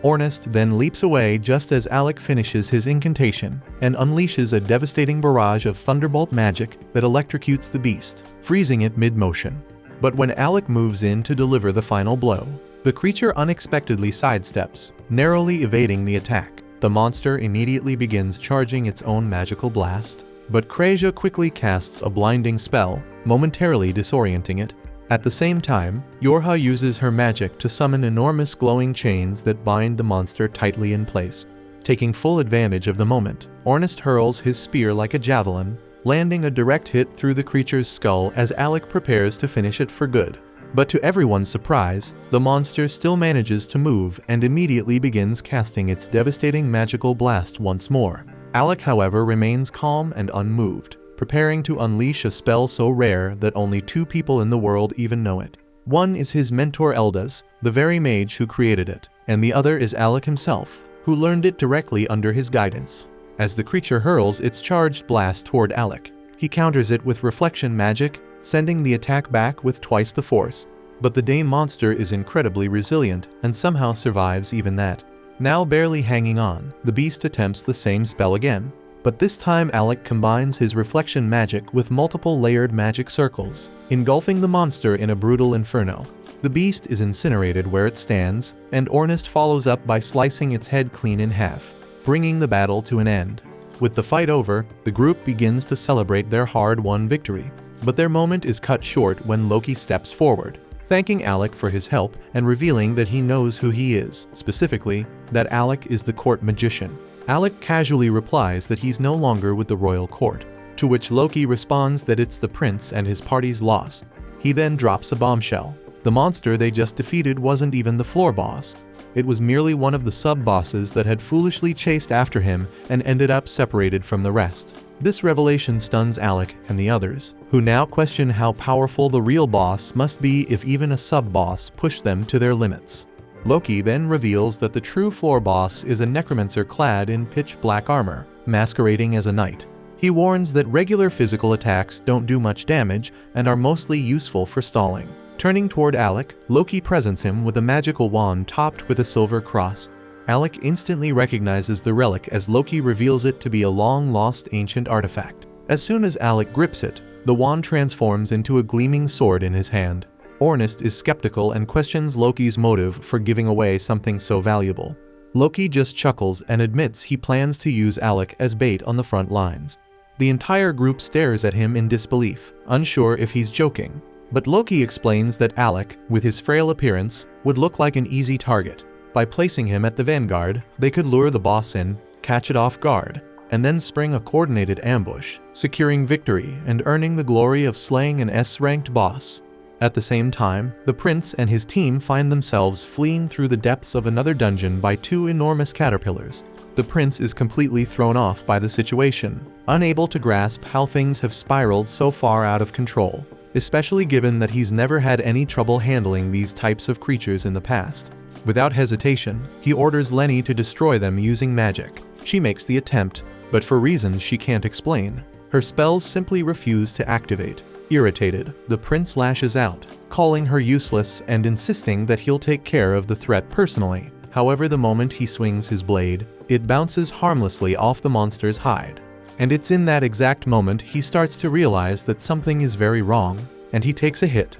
Ornest then leaps away just as Alec finishes his incantation and unleashes a devastating barrage of thunderbolt magic that electrocutes the beast, freezing it mid-motion. But when Alec moves in to deliver the final blow, the creature unexpectedly sidesteps, narrowly evading the attack. The monster immediately begins charging its own magical blast, but Kraja quickly casts a blinding spell, momentarily disorienting it. At the same time, Yorha uses her magic to summon enormous glowing chains that bind the monster tightly in place. Taking full advantage of the moment, Ornest hurls his spear like a javelin, landing a direct hit through the creature's skull as Alec prepares to finish it for good. But to everyone's surprise, the monster still manages to move and immediately begins casting its devastating magical blast once more. Alec, however, remains calm and unmoved, preparing to unleash a spell so rare that only 2 people in the world even know it. One is his mentor Eldas, the very mage who created it, and the other is Alec himself, who learned it directly under his guidance. As the creature hurls its charged blast toward Alec, he counters it with reflection magic, sending the attack back with twice the force. But the Dame monster is incredibly resilient and somehow survives even that. Now barely hanging on, the beast attempts the same spell again. But this time Alec combines his reflection magic with multiple layered magic circles, engulfing the monster in a brutal inferno. The beast is incinerated where it stands, and Ornest follows up by slicing its head clean in half, bringing the battle to an end. With the fight over, the group begins to celebrate their hard-won victory. But their moment is cut short when Loki steps forward, thanking Alec for his help and revealing that he knows who he is, specifically, that Alec is the court magician. Alec casually replies that he's no longer with the royal court, to which Loki responds that it's the prince and his party's loss. He then drops a bombshell. The monster they just defeated wasn't even the floor boss. It was merely one of the sub-bosses that had foolishly chased after him and ended up separated from the rest. This revelation stuns Alec and the others, who now question how powerful the real boss must be if even a sub-boss pushed them to their limits. Loki then reveals that the true floor boss is a necromancer clad in pitch-black armor, masquerading as a knight. He warns that regular physical attacks don't do much damage and are mostly useful for stalling. Turning toward Alec, Loki presents him with a magical wand topped with a silver cross. Alec instantly recognizes the relic as Loki reveals it to be a long-lost ancient artifact. As soon as Alec grips it, the wand transforms into a gleaming sword in his hand. Ornest is skeptical and questions Loki's motive for giving away something so valuable. Loki just chuckles and admits he plans to use Alec as bait on the front lines. The entire group stares at him in disbelief, unsure if he's joking. But Loki explains that Alec, with his frail appearance, would look like an easy target. By placing him at the vanguard, they could lure the boss in, catch it off guard, and then spring a coordinated ambush, securing victory and earning the glory of slaying an S-ranked boss. At the same time, the prince and his team find themselves fleeing through the depths of another dungeon by 2 enormous caterpillars. The prince is completely thrown off by the situation, unable to grasp how things have spiraled so far out of control, especially given that he's never had any trouble handling these types of creatures in the past. Without hesitation, he orders Lenny to destroy them using magic. She makes the attempt, but for reasons she can't explain, her spells simply refuse to activate. Irritated, the prince lashes out, calling her useless and insisting that he'll take care of the threat personally. However, the moment he swings his blade, it bounces harmlessly off the monster's hide. And it's in that exact moment he starts to realize that something is very wrong, and he takes a hit.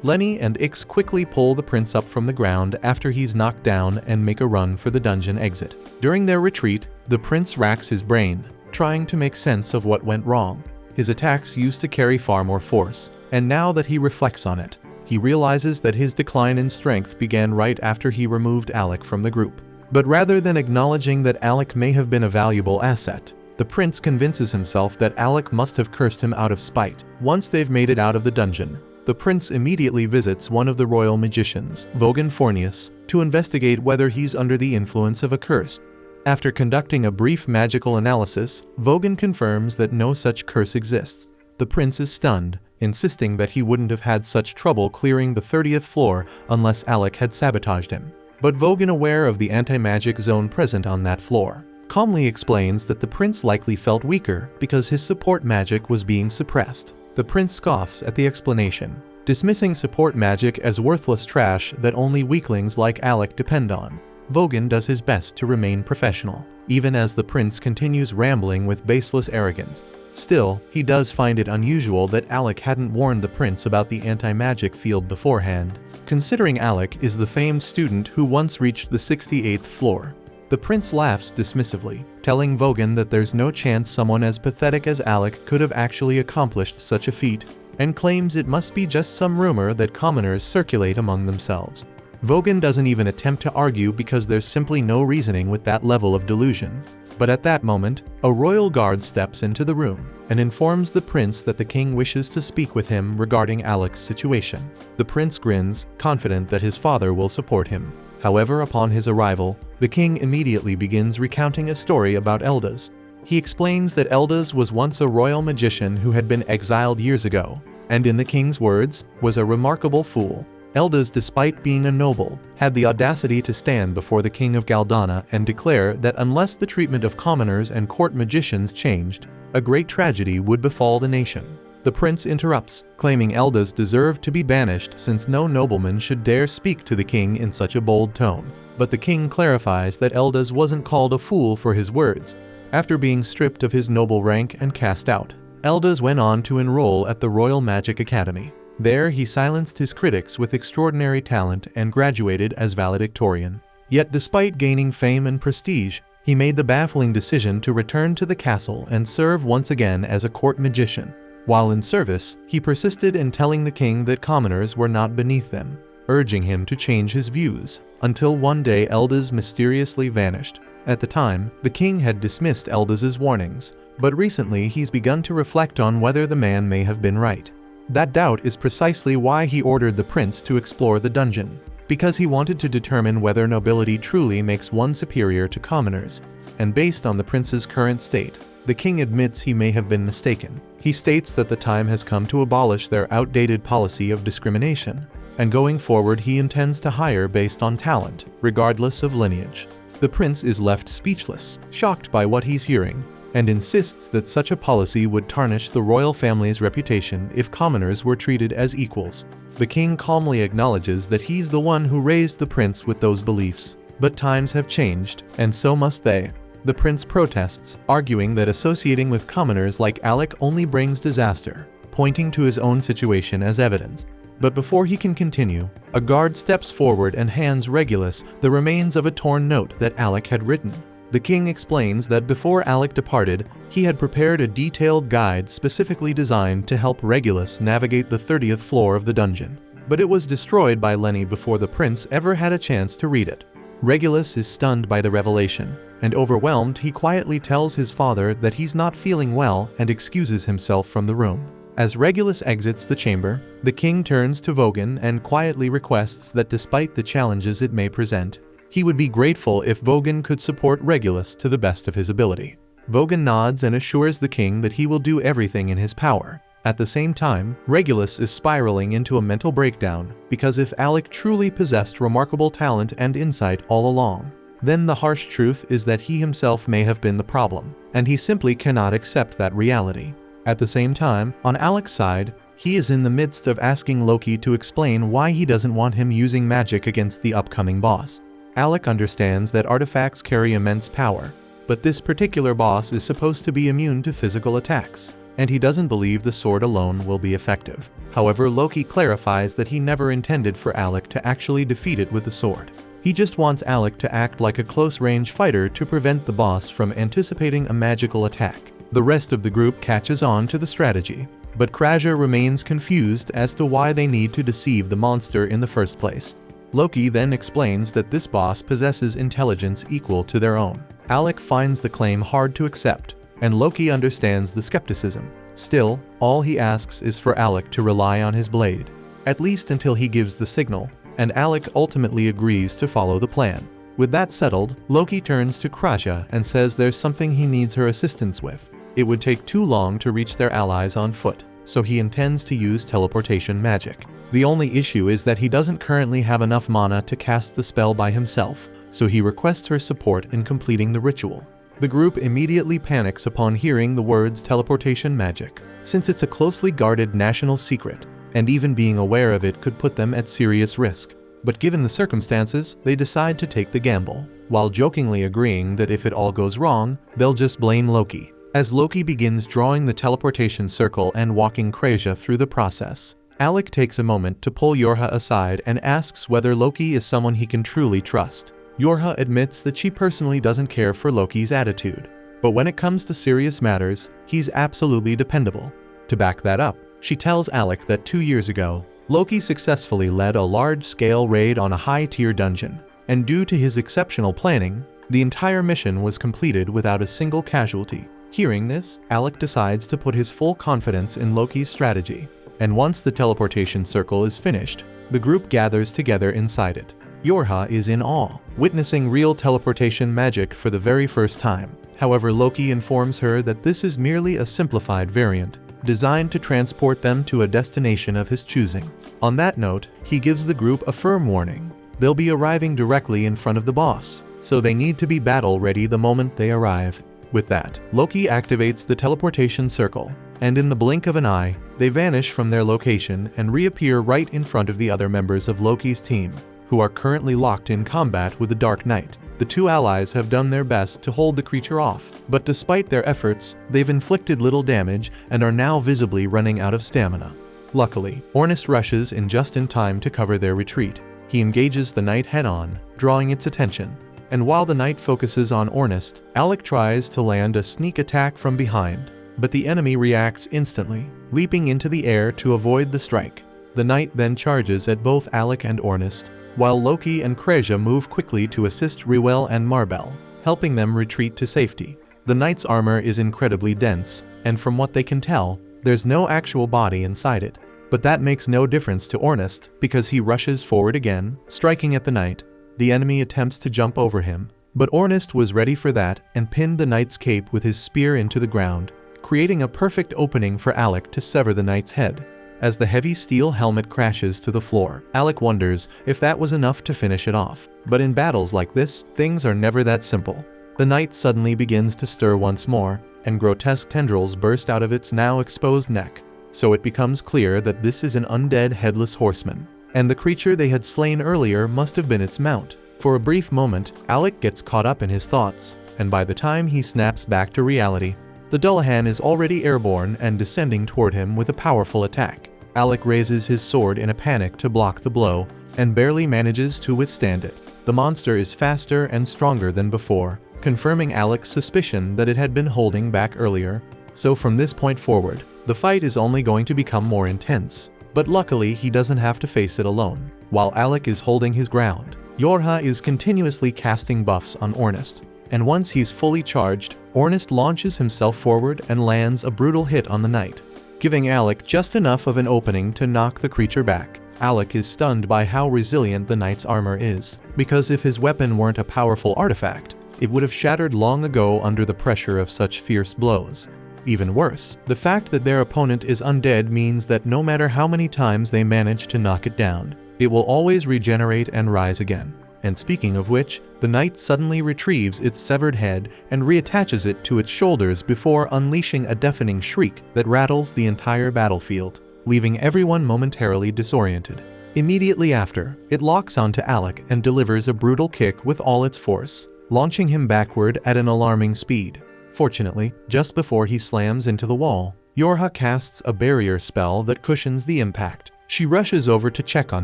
Lenny and Ix quickly pull the prince up from the ground after he's knocked down and make a run for the dungeon exit. During their retreat, the prince racks his brain, trying to make sense of what went wrong. His attacks used to carry far more force, and now that he reflects on it, He realizes that his decline in strength began right after he removed Alec from the group. But rather than acknowledging that Alec may have been a valuable asset, the prince convinces himself that Alec must have cursed him out of spite. Once they've made it out of the dungeon, the prince immediately visits one of the royal magicians, Vogan Fornius, to investigate whether he's under the influence of a curse. After conducting a brief magical analysis, Vogan confirms that no such curse exists. The prince is stunned, insisting that he wouldn't have had such trouble clearing the 30th floor unless Alec had sabotaged him. But Vogan, aware of the anti-magic zone present on that floor, calmly explains that the prince likely felt weaker because his support magic was being suppressed. The prince scoffs at the explanation, dismissing support magic as worthless trash that only weaklings like Alec depend on. Vogan does his best to remain professional, even as the prince continues rambling with baseless arrogance. Still, he does find it unusual that Alec hadn't warned the prince about the anti-magic field beforehand, considering Alec is the famed student who once reached the 68th floor. The prince laughs dismissively, telling Vogan that there's no chance someone as pathetic as Alec could have actually accomplished such a feat, and claims it must be just some rumor that commoners circulate among themselves. Vogan doesn't even attempt to argue because there's simply no reasoning with that level of delusion. But at that moment, a royal guard steps into the room and informs the prince that the king wishes to speak with him regarding Alec's situation. The prince grins, confident that his father will support him. However, upon his arrival, the king immediately begins recounting a story about Eldaz. He explains that Eldaz was once a royal magician who had been exiled years ago, and in the king's words, was a remarkable fool. Eldaz, despite being a noble, had the audacity to stand before the king of Galdana and declare that unless the treatment of commoners and court magicians changed, a great tragedy would befall the nation. The prince interrupts, claiming Eldaz deserved to be banished since no nobleman should dare speak to the king in such a bold tone. But the king clarifies that Eldaz wasn't called a fool for his words. After being stripped of his noble rank and cast out, Eldaz went on to enroll at the Royal Magic Academy. There he silenced his critics with extraordinary talent and graduated as valedictorian. Yet despite gaining fame and prestige, he made the baffling decision to return to the castle and serve once again as a court magician. While in service, he persisted in telling the king that commoners were not beneath them, urging him to change his views, until one day Eldaz mysteriously vanished. At the time, the king had dismissed Eldaz's warnings, but recently he's begun to reflect on whether the man may have been right. That doubt is precisely why he ordered the prince to explore the dungeon, because he wanted to determine whether nobility truly makes one superior to commoners, and based on the prince's current state, the king admits he may have been mistaken. He states that the time has come to abolish their outdated policy of discrimination, and going forward he intends to hire based on talent, regardless of lineage. The prince is left speechless, shocked by what he's hearing, and insists that such a policy would tarnish the royal family's reputation if commoners were treated as equals. The king calmly acknowledges that he's the one who raised the prince with those beliefs. But times have changed, and so must they. The prince protests, arguing that associating with commoners like Alec only brings disaster, pointing to his own situation as evidence. But before he can continue, a guard steps forward and hands Regulus the remains of a torn note that Alec had written. The king explains that before Alec departed, he had prepared a detailed guide specifically designed to help Regulus navigate the 30th floor of the dungeon. But it was destroyed by Lenny before the prince ever had a chance to read it. Regulus is stunned by the revelation, and overwhelmed he quietly tells his father that he's not feeling well and excuses himself from the room. As Regulus exits the chamber, the king turns to Vogan and quietly requests that despite the challenges it may present, he would be grateful if Vogan could support Regulus to the best of his ability. Vogan nods and assures the king that he will do everything in his power. At the same time, Regulus is spiraling into a mental breakdown, because if Alec truly possessed remarkable talent and insight all along, then the harsh truth is that he himself may have been the problem, and he simply cannot accept that reality. At the same time, on Alec's side, he is in the midst of asking Loki to explain why he doesn't want him using magic against the upcoming boss. Alec understands that artifacts carry immense power, but this particular boss is supposed to be immune to physical attacks, and he doesn't believe the sword alone will be effective. However, Loki clarifies that he never intended for Alec to actually defeat it with the sword. He just wants Alec to act like a close-range fighter to prevent the boss from anticipating a magical attack. The rest of the group catches on to the strategy. but Kraja remains confused as to why they need to deceive the monster in the first place. Loki then explains that this boss possesses intelligence equal to their own. Alec finds the claim hard to accept, and Loki understands the skepticism. Still, all he asks is for Alec to rely on his blade, at least until he gives the signal, and Alec ultimately agrees to follow the plan. With that settled, Loki turns to Kraja and says there's something he needs her assistance with. It would take too long to reach their allies on foot, so he intends to use teleportation magic. The only issue is that he doesn't currently have enough mana to cast the spell by himself, so he requests her support in completing the ritual. The group immediately panics upon hearing the words teleportation magic, since it's a closely guarded national secret, and even being aware of it could put them at serious risk. But given the circumstances, they decide to take the gamble, while jokingly agreeing that if it all goes wrong, they'll just blame Loki. As Loki begins drawing the teleportation circle and walking Kraja through the process, Alec takes a moment to pull Yorha aside and asks whether Loki is someone he can truly trust. Yorha admits that she personally doesn't care for Loki's attitude, but when it comes to serious matters, he's absolutely dependable. To back that up, she tells Alec that 2 years ago, Loki successfully led a large-scale raid on a high-tier dungeon, and due to his exceptional planning, the entire mission was completed without a single casualty. Hearing this, Alec decides to put his full confidence in Loki's strategy, and once the teleportation circle is finished, the group gathers together inside it. Yorha is in awe, witnessing real teleportation magic for the very first time. However, Loki informs her that this is merely a simplified variant, designed to transport them to a destination of his choosing. On that note, he gives the group a firm warning. They'll be arriving directly in front of the boss, so they need to be battle-ready the moment they arrive. With that, Loki activates the teleportation circle, and in the blink of an eye, they vanish from their location and reappear right in front of the other members of Loki's team, who are currently locked in combat with the Dark Knight. The two allies have done their best to hold the creature off, but despite their efforts, they've inflicted little damage and are now visibly running out of stamina. Luckily, Ornist rushes in just in time to cover their retreat. He engages the knight head-on, drawing its attention, and while the knight focuses on Ornist, Alec tries to land a sneak attack from behind, but the enemy reacts instantly, leaping into the air to avoid the strike. The knight then charges at both Alec and Ornist, while Loki and Kraja move quickly to assist Reuel and Marbel, helping them retreat to safety. The knight's armor is incredibly dense, and from what they can tell, there's no actual body inside it. But that makes no difference to Ornist, because he rushes forward again, striking at the knight. The enemy attempts to jump over him, but Ornist was ready for that and pinned the knight's cape with his spear into the ground, creating a perfect opening for Alec to sever the knight's head. As the heavy steel helmet crashes to the floor, Alec wonders if that was enough to finish it off. But in battles like this, things are never that simple. The knight suddenly begins to stir once more, and grotesque tendrils burst out of its now exposed neck. So it becomes clear that this is an undead headless horseman, and the creature they had slain earlier must have been its mount. For a brief moment, Alec gets caught up in his thoughts, and by the time he snaps back to reality, the Dullahan is already airborne and descending toward him with a powerful attack. Alec raises his sword in a panic to block the blow, and barely manages to withstand it. The monster is faster and stronger than before, confirming Alec's suspicion that it had been holding back earlier. So from this point forward, the fight is only going to become more intense. But luckily, he doesn't have to face it alone. While Alec is holding his ground, Yorha is continuously casting buffs on Ornist, and once he's fully charged, Ornist launches himself forward and lands a brutal hit on the knight, giving Alec just enough of an opening to knock the creature back. Alec is stunned by how resilient the knight's armor is, because if his weapon weren't a powerful artifact, it would have shattered long ago under the pressure of such fierce blows. Even worse, the fact that their opponent is undead means that no matter how many times they manage to knock it down, it will always regenerate and rise again. And speaking of which, the knight suddenly retrieves its severed head and reattaches it to its shoulders before unleashing a deafening shriek that rattles the entire battlefield, leaving everyone momentarily disoriented. Immediately after, it locks onto Alec and delivers a brutal kick with all its force, launching him backward at an alarming speed. Fortunately, just before he slams into the wall, Yorha casts a barrier spell that cushions the impact. She rushes over to check on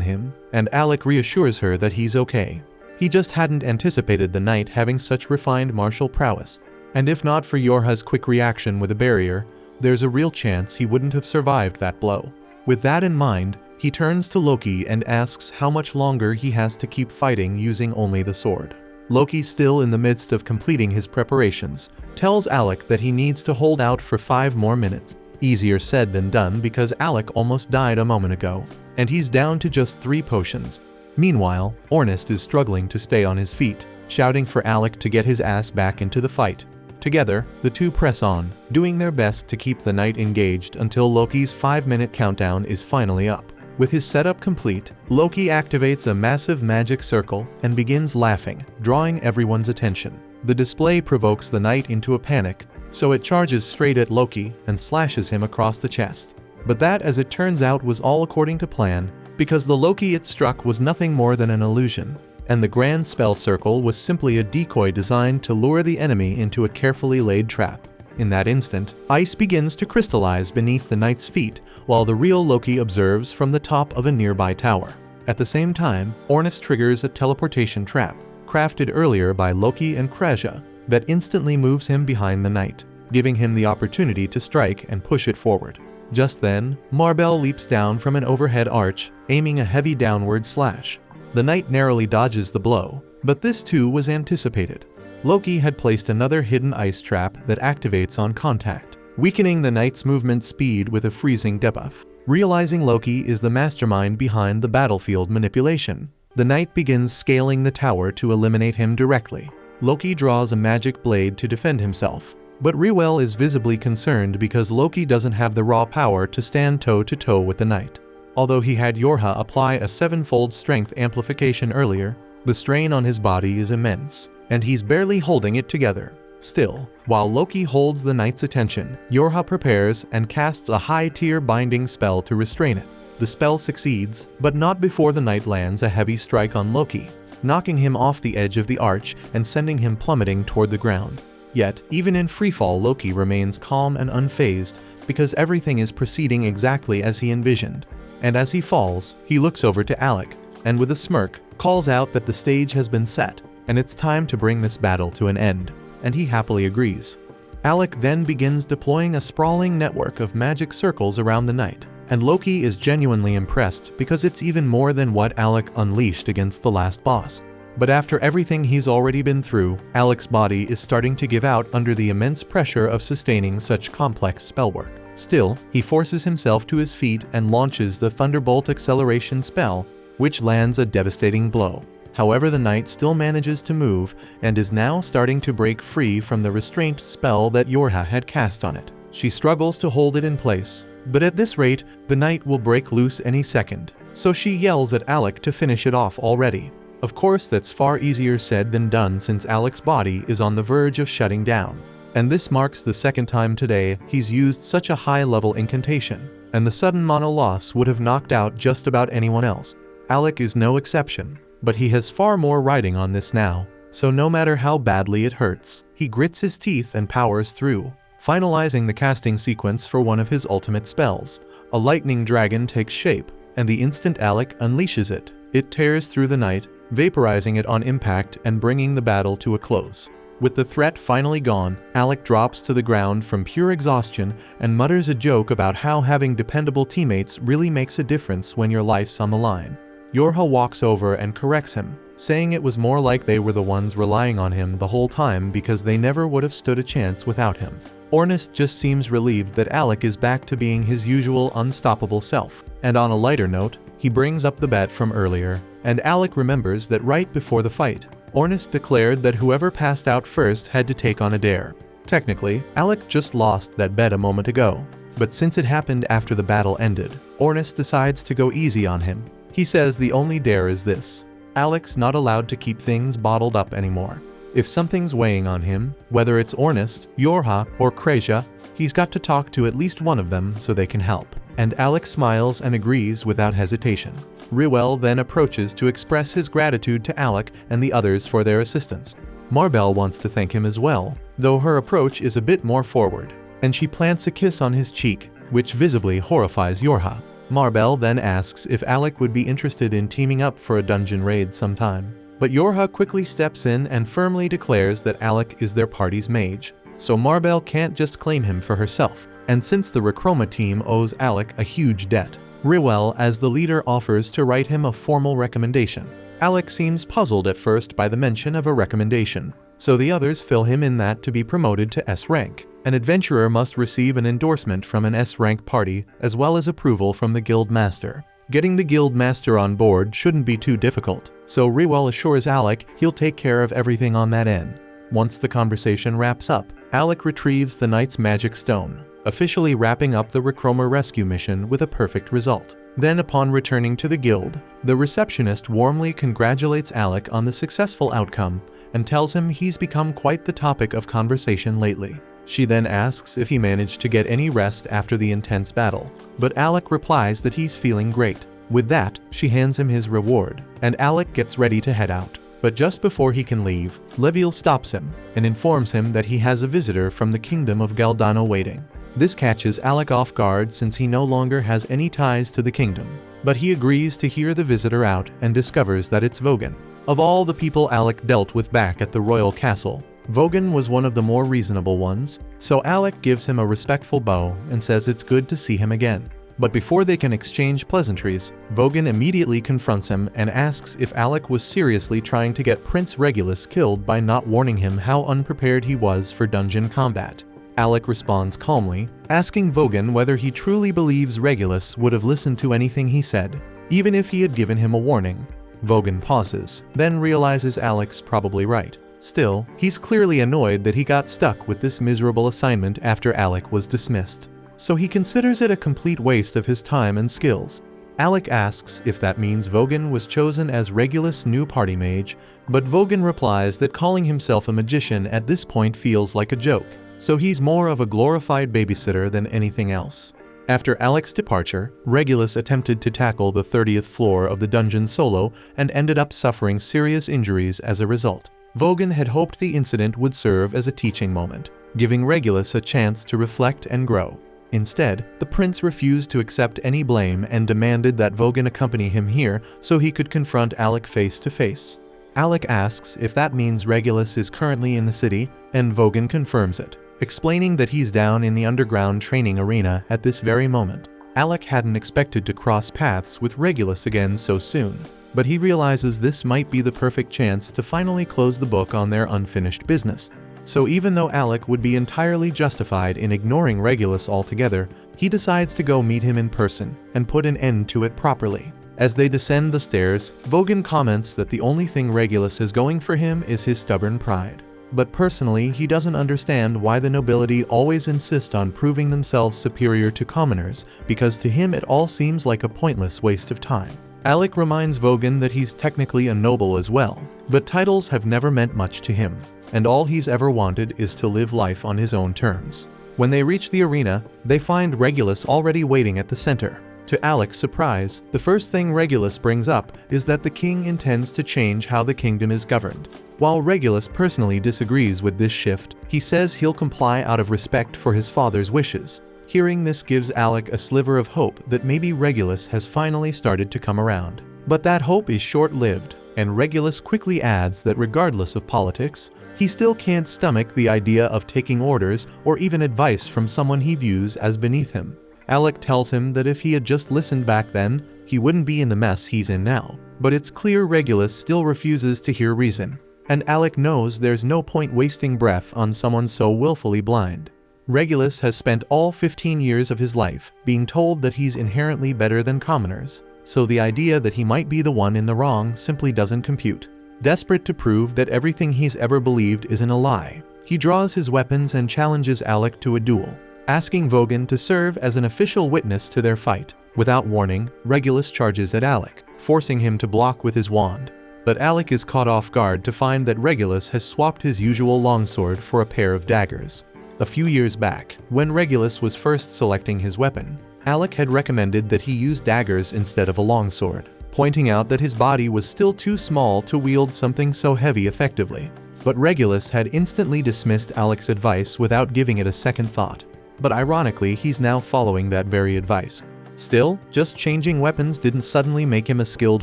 him, and Alec reassures her that he's okay. He just hadn't anticipated the knight having such refined martial prowess, and if not for Yorha's quick reaction with a barrier, there's a real chance he wouldn't have survived that blow. With that in mind, he turns to Loki and asks how much longer he has to keep fighting using only the sword. Loki, still in the midst of completing his preparations, tells Alec that he needs to hold out for 5 more minutes. Easier said than done because Alec almost died a moment ago, and he's down to just 3 potions. Meanwhile, Ornest is struggling to stay on his feet, shouting for Alec to get his ass back into the fight. Together, the two press on, doing their best to keep the knight engaged until Loki's 5-minute countdown is finally up. With his setup complete, Loki activates a massive magic circle and begins laughing, drawing everyone's attention. The display provokes the knight into a panic, so it charges straight at Loki and slashes him across the chest. But that, as it turns out, was all according to plan, because the Loki it struck was nothing more than an illusion, and the grand spell circle was simply a decoy designed to lure the enemy into a carefully laid trap. In that instant, ice begins to crystallize beneath the knight's feet, while the real Loki observes from the top of a nearby tower. At the same time, Ornest triggers a teleportation trap, crafted earlier by Loki and Kreja, that instantly moves him behind the knight, giving him the opportunity to strike and push it forward. Just then, Marbell leaps down from an overhead arch, aiming a heavy downward slash. The knight narrowly dodges the blow, but this too was anticipated. Loki had placed another hidden ice trap that activates on contact, weakening the knight's movement speed with a freezing debuff. Realizing Loki is the mastermind behind the battlefield manipulation, the knight begins scaling the tower to eliminate him directly. Loki draws a magic blade to defend himself, but Reuel is visibly concerned because Loki doesn't have the raw power to stand toe-to-toe with the knight. Although he had Yorha apply a 7-fold strength amplification earlier, the strain on his body is immense, and he's barely holding it together. Still, while Loki holds the knight's attention, Yorha prepares and casts a high-tier binding spell to restrain it. The spell succeeds, but not before the knight lands a heavy strike on Loki, knocking him off the edge of the arch and sending him plummeting toward the ground. Yet, even in freefall, Loki remains calm and unfazed because everything is proceeding exactly as he envisioned. And as he falls, he looks over to Alec, and with a smirk, calls out that the stage has been set, and it's time to bring this battle to an end, and he happily agrees. Alec then begins deploying a sprawling network of magic circles around the knight, and Loki is genuinely impressed because it's even more than what Alec unleashed against the last boss. But after everything he's already been through, Alec's body is starting to give out under the immense pressure of sustaining such complex spellwork. Still, he forces himself to his feet and launches the Thunderbolt acceleration spell, which lands a devastating blow. However, the knight still manages to move and is now starting to break free from the restraint spell that Yorha had cast on it. She struggles to hold it in place, but at this rate, the knight will break loose any second, so she yells at Alec to finish it off already. Of course, that's far easier said than done since Alec's body is on the verge of shutting down. And this marks the second time today he's used such a high-level incantation, and the sudden mono loss would have knocked out just about anyone else. Alec is no exception, but he has far more riding on this now, so no matter how badly it hurts, he grits his teeth and powers through, finalizing the casting sequence for one of his ultimate spells. A lightning dragon takes shape, and the instant Alec unleashes it, it tears through the knight, vaporizing it on impact and bringing the battle to a close. With the threat finally gone, Alec drops to the ground from pure exhaustion and mutters a joke about how having dependable teammates really makes a difference when your life's on the line. Yorha walks over and corrects him, saying it was more like they were the ones relying on him the whole time because they never would have stood a chance without him. Ornest just seems relieved that Alec is back to being his usual unstoppable self, and on a lighter note, he brings up the bet from earlier, and Alec remembers that right before the fight, Ornest declared that whoever passed out first had to take on a dare. Technically, Alec just lost that bet a moment ago, but since it happened after the battle ended, Ornest decides to go easy on him. He says the only dare is this: Alec's not allowed to keep things bottled up anymore. If something's weighing on him, whether it's Ornest, Yorha, or Kreja, he's got to talk to at least one of them so they can help. And Alec smiles and agrees without hesitation. Reuel then approaches to express his gratitude to Alec and the others for their assistance. Marbell wants to thank him as well, though her approach is a bit more forward, and she plants a kiss on his cheek, which visibly horrifies Yorha. Marbell then asks if Alec would be interested in teaming up for a dungeon raid sometime, but Yorha quickly steps in and firmly declares that Alec is their party's mage, so Marbell can't just claim him for herself. And since the Rechroma team owes Alec a huge debt, Riwell as the leader offers to write him a formal recommendation. Alec seems puzzled at first by the mention of a recommendation, so the others fill him in that to be promoted to S rank, an adventurer must receive an endorsement from an S rank party as well as approval from the guild master. Getting the guild master on board shouldn't be too difficult, so Riwell assures Alec he'll take care of everything on that end. Once the conversation wraps up, Alec retrieves the knight's magic stone, officially wrapping up the Rechroma rescue mission with a perfect result. Then upon returning to the guild, the receptionist warmly congratulates Alec on the successful outcome and tells him he's become quite the topic of conversation lately. She then asks if he managed to get any rest after the intense battle, but Alec replies that he's feeling great. With that, she hands him his reward, and Alec gets ready to head out. But just before he can leave, Leviel stops him and informs him that he has a visitor from the kingdom of Galdano waiting. This catches Alec off guard since he no longer has any ties to the kingdom, but he agrees to hear the visitor out and discovers that it's Vogan. Of all the people Alec dealt with back at the royal castle, Vogan was one of the more reasonable ones, so Alec gives him a respectful bow and says it's good to see him again. But before they can exchange pleasantries, Vogan immediately confronts him and asks if Alec was seriously trying to get Prince Regulus killed by not warning him how unprepared he was for dungeon combat. Alec responds calmly, asking Vogan whether he truly believes Regulus would have listened to anything he said, even if he had given him a warning. Vogan pauses, then realizes Alec's probably right. Still, he's clearly annoyed that he got stuck with this miserable assignment after Alec was dismissed, so he considers it a complete waste of his time and skills. Alec asks if that means Vogan was chosen as Regulus' new party mage, but Vogan replies that calling himself a magician at this point feels like a joke, so he's more of a glorified babysitter than anything else. After Alec's departure, Regulus attempted to tackle the 30th floor of the dungeon solo and ended up suffering serious injuries as a result. Vogan had hoped the incident would serve as a teaching moment, giving Regulus a chance to reflect and grow. Instead, the prince refused to accept any blame and demanded that Vogan accompany him here so he could confront Alec face to face. Alec asks if that means Regulus is currently in the city, and Vogan confirms it, explaining that he's down in the underground training arena at this very moment. Alec hadn't expected to cross paths with Regulus again so soon, but he realizes this might be the perfect chance to finally close the book on their unfinished business. So even though Alec would be entirely justified in ignoring Regulus altogether, he decides to go meet him in person and put an end to it properly. As they descend the stairs, Vogan comments that the only thing Regulus has going for him is his stubborn pride. But personally, he doesn't understand why the nobility always insist on proving themselves superior to commoners, because to him it all seems like a pointless waste of time. Alec reminds Vogan that he's technically a noble as well, but titles have never meant much to him, and all he's ever wanted is to live life on his own terms. When they reach the arena, they find Regulus already waiting at the center. To Alec's surprise, the first thing Regulus brings up is that the king intends to change how the kingdom is governed. While Regulus personally disagrees with this shift, he says he'll comply out of respect for his father's wishes. Hearing this gives Alec a sliver of hope that maybe Regulus has finally started to come around. But that hope is short-lived, and Regulus quickly adds that regardless of politics, he still can't stomach the idea of taking orders or even advice from someone he views as beneath him. Alec tells him that if he had just listened back then, he wouldn't be in the mess he's in now. But it's clear Regulus still refuses to hear reason, and Alec knows there's no point wasting breath on someone so willfully blind. Regulus has spent all 15 years of his life being told that he's inherently better than commoners, so the idea that he might be the one in the wrong simply doesn't compute. Desperate to prove that everything he's ever believed isn't a lie, he draws his weapons and challenges Alec to a duel, asking Vogan to serve as an official witness to their fight. Without warning, Regulus charges at Alec, forcing him to block with his wand. But Alec is caught off guard to find that Regulus has swapped his usual longsword for a pair of daggers. A few years back, when Regulus was first selecting his weapon, Alec had recommended that he use daggers instead of a longsword, pointing out that his body was still too small to wield something so heavy effectively. But Regulus had instantly dismissed Alec's advice without giving it a second thought. But ironically, he's now following that very advice. Still, just changing weapons didn't suddenly make him a skilled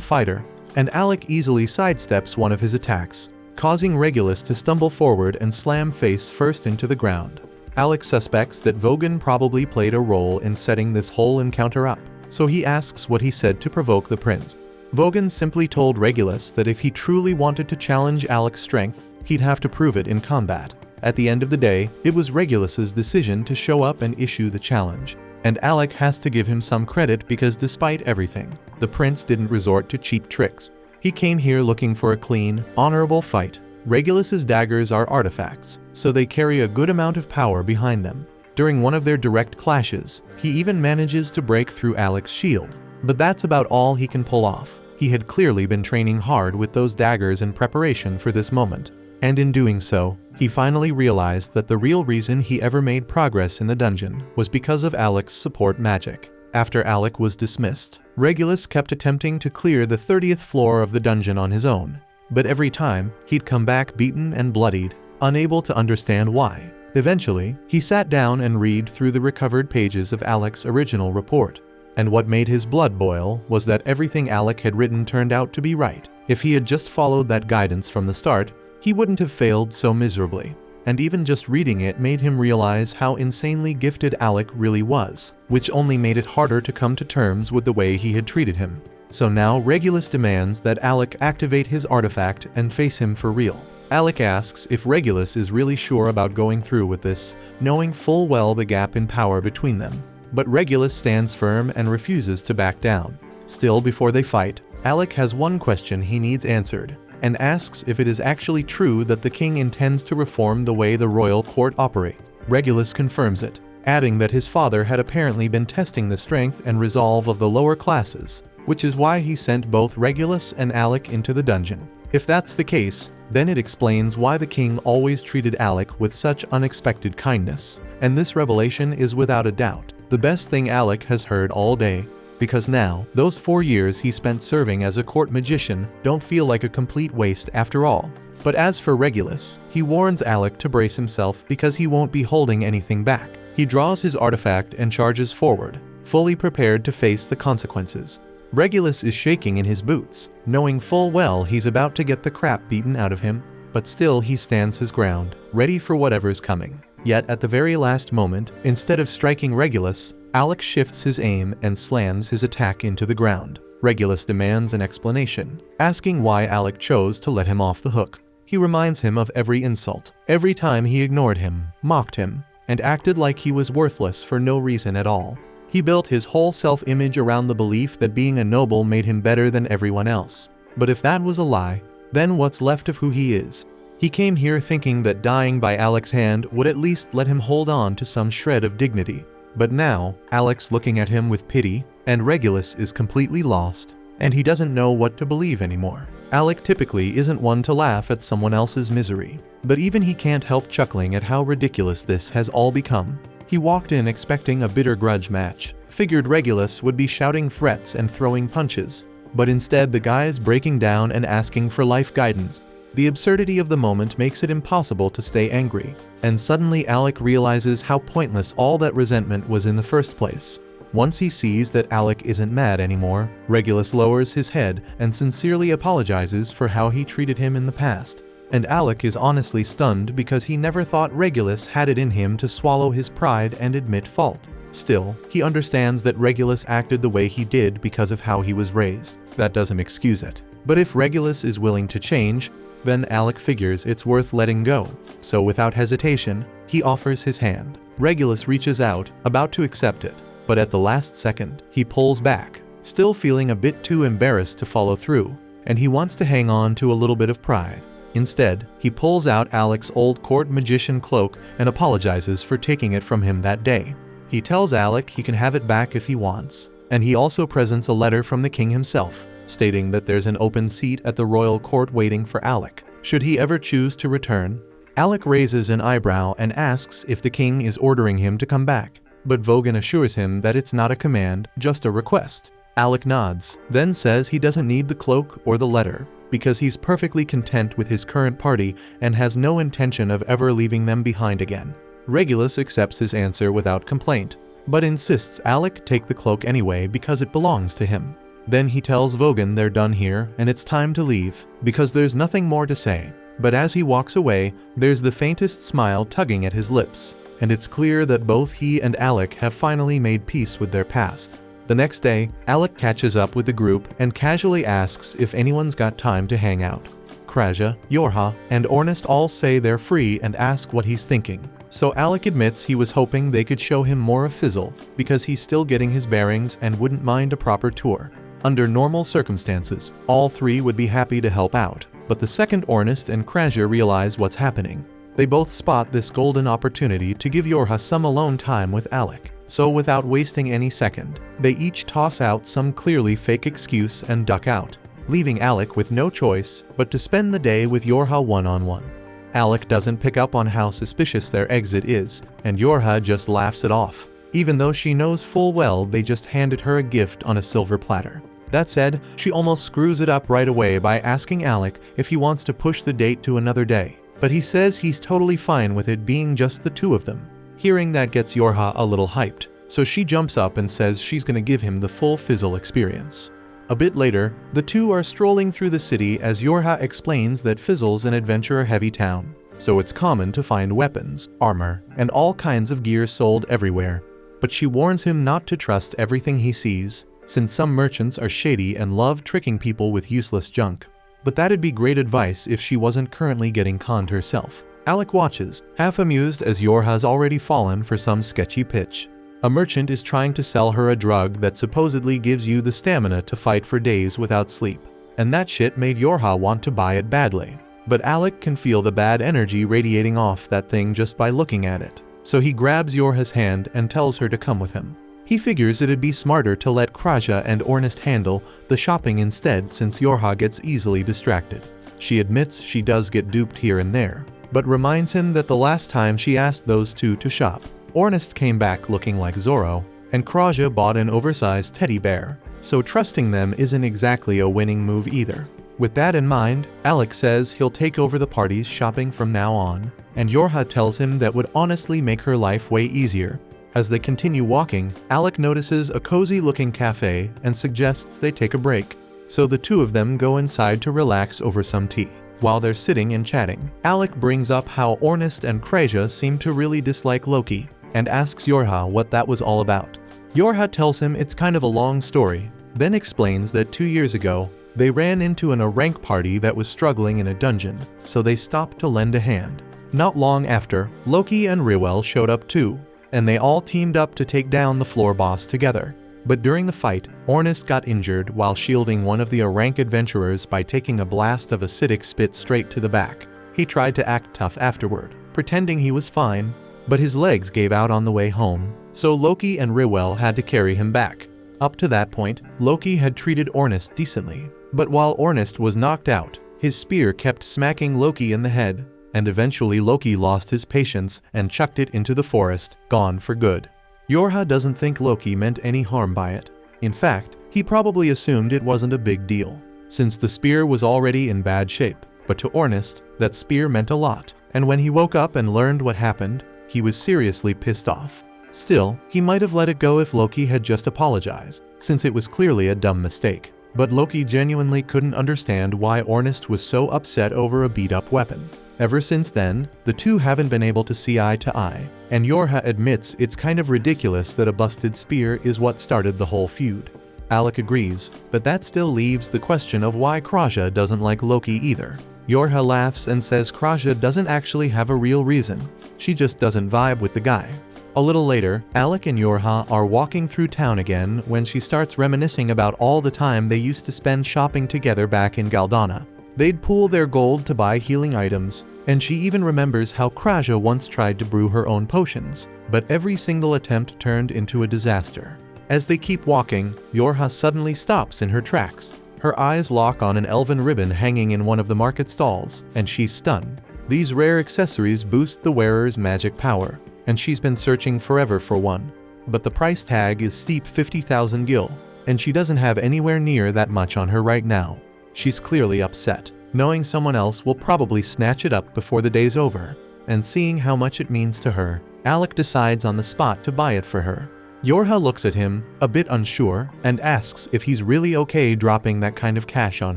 fighter, and Alec easily sidesteps one of his attacks. causing Regulus to stumble forward and slam face first into the ground. Alec suspects that Vogan probably played a role in setting this whole encounter up, so he asks what he said to provoke the prince. Vogan simply told Regulus that if he truly wanted to challenge Alec's strength, he'd have to prove it in combat. At the end of the day, it was Regulus's decision to show up and issue the challenge. And Alec has to give him some credit because despite everything, the prince didn't resort to cheap tricks. He came here looking for a clean, honorable fight. Regulus's daggers are artifacts, so they carry a good amount of power behind them. During one of their direct clashes, he even manages to break through Alec's shield. But that's about all he can pull off. He had clearly been training hard with those daggers in preparation for this moment. And in doing so, he finally realized that the real reason he ever made progress in the dungeon was because of Alec's support magic. After Alec was dismissed, Regulus kept attempting to clear the 30th floor of the dungeon on his own. But every time, he'd come back beaten and bloodied, unable to understand why. Eventually, he sat down and read through the recovered pages of Alec's original report. And what made his blood boil was that everything Alec had written turned out to be right. If he had just followed that guidance from the start, he wouldn't have failed so miserably. And even just reading it made him realize how insanely gifted Alec really was, which only made it harder to come to terms with the way he had treated him. So now Regulus demands that Alec activate his artifact and face him for real. Alec asks if Regulus is really sure about going through with this, knowing full well the gap in power between them. But Regulus stands firm and refuses to back down. Still, before they fight, Alec has one question he needs answered, and asks if it is actually true that the king intends to reform the way the royal court operates. Regulus confirms it, adding that his father had apparently been testing the strength and resolve of the lower classes, which is why he sent both Regulus and Alec into the dungeon. If that's the case, then it explains why the king always treated Alec with such unexpected kindness, and this revelation is without a doubt the best thing Alec has heard all day. Because now, those 4 years he spent serving as a court magician don't feel like a complete waste after all. But as for Regulus, he warns Alec to brace himself because he won't be holding anything back. He draws his artifact and charges forward, fully prepared to face the consequences. Regulus is shaking in his boots, knowing full well he's about to get the crap beaten out of him, but still he stands his ground, ready for whatever's coming. Yet at the very last moment, instead of striking Regulus, Alec shifts his aim and slams his attack into the ground. Regulus demands an explanation, asking why Alec chose to let him off the hook. He reminds him of every insult, every time he ignored him, mocked him, and acted like he was worthless for no reason at all. He built his whole self-image around the belief that being a noble made him better than everyone else. But if that was a lie, then what's left of who he is? He came here thinking that dying by Alec's hand would at least let him hold on to some shred of dignity. But now, Alec's looking at him with pity, and Regulus is completely lost, and he doesn't know what to believe anymore. Alec typically isn't one to laugh at someone else's misery, but even he can't help chuckling at how ridiculous this has all become. He walked in expecting a bitter grudge match, figured Regulus would be shouting threats and throwing punches, but instead the guy is breaking down and asking for life guidance. The absurdity of the moment makes it impossible to stay angry, and suddenly Alec realizes how pointless all that resentment was in the first place. Once he sees that Alec isn't mad anymore, Regulus lowers his head and sincerely apologizes for how he treated him in the past. And Alec is honestly stunned because he never thought Regulus had it in him to swallow his pride and admit fault. Still, he understands that Regulus acted the way he did because of how he was raised. That doesn't excuse it. But if Regulus is willing to change, then Alec figures it's worth letting go. So without hesitation, he offers his hand. Regulus reaches out, about to accept it, but at the last second, he pulls back, still feeling a bit too embarrassed to follow through, and he wants to hang on to a little bit of pride. Instead, he pulls out Alec's old court magician cloak and apologizes for taking it from him that day. He tells Alec he can have it back if he wants, and he also presents a letter from the king himself, stating that there's an open seat at the royal court waiting for Alec, should he ever choose to return. Alec raises an eyebrow and asks if the king is ordering him to come back, but Vogan assures him that it's not a command, just a request. Alec nods, then says he doesn't need the cloak or the letter, because he's perfectly content with his current party and has no intention of ever leaving them behind again. Regulus accepts his answer without complaint, but insists Alec take the cloak anyway because it belongs to him. Then he tells Vogan they're done here and it's time to leave, because there's nothing more to say. But as he walks away, there's the faintest smile tugging at his lips, and it's clear that both he and Alec have finally made peace with their past. The next day, Alec catches up with the group and casually asks if anyone's got time to hang out. Kraja, Yorha, and Ornest all say they're free and ask what he's thinking. So Alec admits he was hoping they could show him more of Fizzle, because he's still getting his bearings and wouldn't mind a proper tour. Under normal circumstances, all three would be happy to help out, but the second Ornest and Kraja realize what's happening. They both spot this golden opportunity to give Yorha some alone time with Alec. So without wasting any second, they each toss out some clearly fake excuse and duck out, leaving Alec with no choice but to spend the day with Yorha one-on-one. Alec doesn't pick up on how suspicious their exit is, and Yorha just laughs it off, even though she knows full well they just handed her a gift on a silver platter. That said, she almost screws it up right away by asking Alec if he wants to push the date to another day, but he says he's totally fine with it being just the two of them. Hearing that gets Yorha a little hyped, so she jumps up and says she's gonna give him the full Fizzle experience. A bit later, the two are strolling through the city as Yorha explains that Fizzle's an adventurer-heavy town, so it's common to find weapons, armor, and all kinds of gear sold everywhere. But she warns him not to trust everything he sees, since some merchants are shady and love tricking people with useless junk. But that'd be great advice if she wasn't currently getting conned herself. Alec watches, half amused as Yorha's already fallen for some sketchy pitch. A merchant is trying to sell her a drug that supposedly gives you the stamina to fight for days without sleep. And that shit made Yorha want to buy it badly. But Alec can feel the bad energy radiating off that thing just by looking at it. So he grabs Yorha's hand and tells her to come with him. He figures it'd be smarter to let Kraja and Ornest handle the shopping instead since Yorha gets easily distracted. She admits she does get duped here and there, but reminds him that the last time she asked those two to shop, Ornest came back looking like Zorro, and Kraja bought an oversized teddy bear, so trusting them isn't exactly a winning move either. With that in mind, Alec says he'll take over the party's shopping from now on, and Yorha tells him that would honestly make her life way easier. As they continue walking, Alec notices a cozy-looking cafe and suggests they take a break, so the two of them go inside to relax over some tea. While they're sitting and chatting, Alec brings up how Ornest and Kraja seem to really dislike Loki, and asks Yorha what that was all about. Yorha tells him it's kind of a long story, then explains that 2 years ago, they ran into a rank party that was struggling in a dungeon, so they stopped to lend a hand. Not long after, Loki and Rewell showed up too, and they all teamed up to take down the floor boss together. But during the fight, Ornest got injured while shielding one of the rank adventurers by taking a blast of acidic spit straight to the back. He tried to act tough afterward, pretending he was fine, but his legs gave out on the way home, so Loki and Rewell had to carry him back. Up to that point, Loki had treated Ornest decently, but while Ornest was knocked out, his spear kept smacking Loki in the head, and eventually Loki lost his patience and chucked it into the forest, gone for good. Yorha doesn't think Loki meant any harm by it. In fact, he probably assumed it wasn't a big deal, since the spear was already in bad shape, but to Ornest, that spear meant a lot, and when he woke up and learned what happened, he was seriously pissed off. Still, he might have let it go if Loki had just apologized, since it was clearly a dumb mistake. But Loki genuinely couldn't understand why Ornest was so upset over a beat-up weapon. Ever since then, the two haven't been able to see eye to eye, and Yorha admits it's kind of ridiculous that a busted spear is what started the whole feud. Alec agrees, but that still leaves the question of why Kraja doesn't like Loki either. Yorha laughs and says Kraja doesn't actually have a real reason, she just doesn't vibe with the guy. A little later, Alec and Yorha are walking through town again when she starts reminiscing about all the time they used to spend shopping together back in Galdana. They'd pool their gold to buy healing items, and she even remembers how Kraja once tried to brew her own potions, but every single attempt turned into a disaster. As they keep walking, Yorha suddenly stops in her tracks. Her eyes lock on an elven ribbon hanging in one of the market stalls, and she's stunned. These rare accessories boost the wearer's magic power, and she's been searching forever for one. But the price tag is steep 50,000 gil, and she doesn't have anywhere near that much on her right now. She's clearly upset, knowing someone else will probably snatch it up before the day's over, and seeing how much it means to her, Alec decides on the spot to buy it for her. Yorha looks at him, a bit unsure, and asks if he's really okay dropping that kind of cash on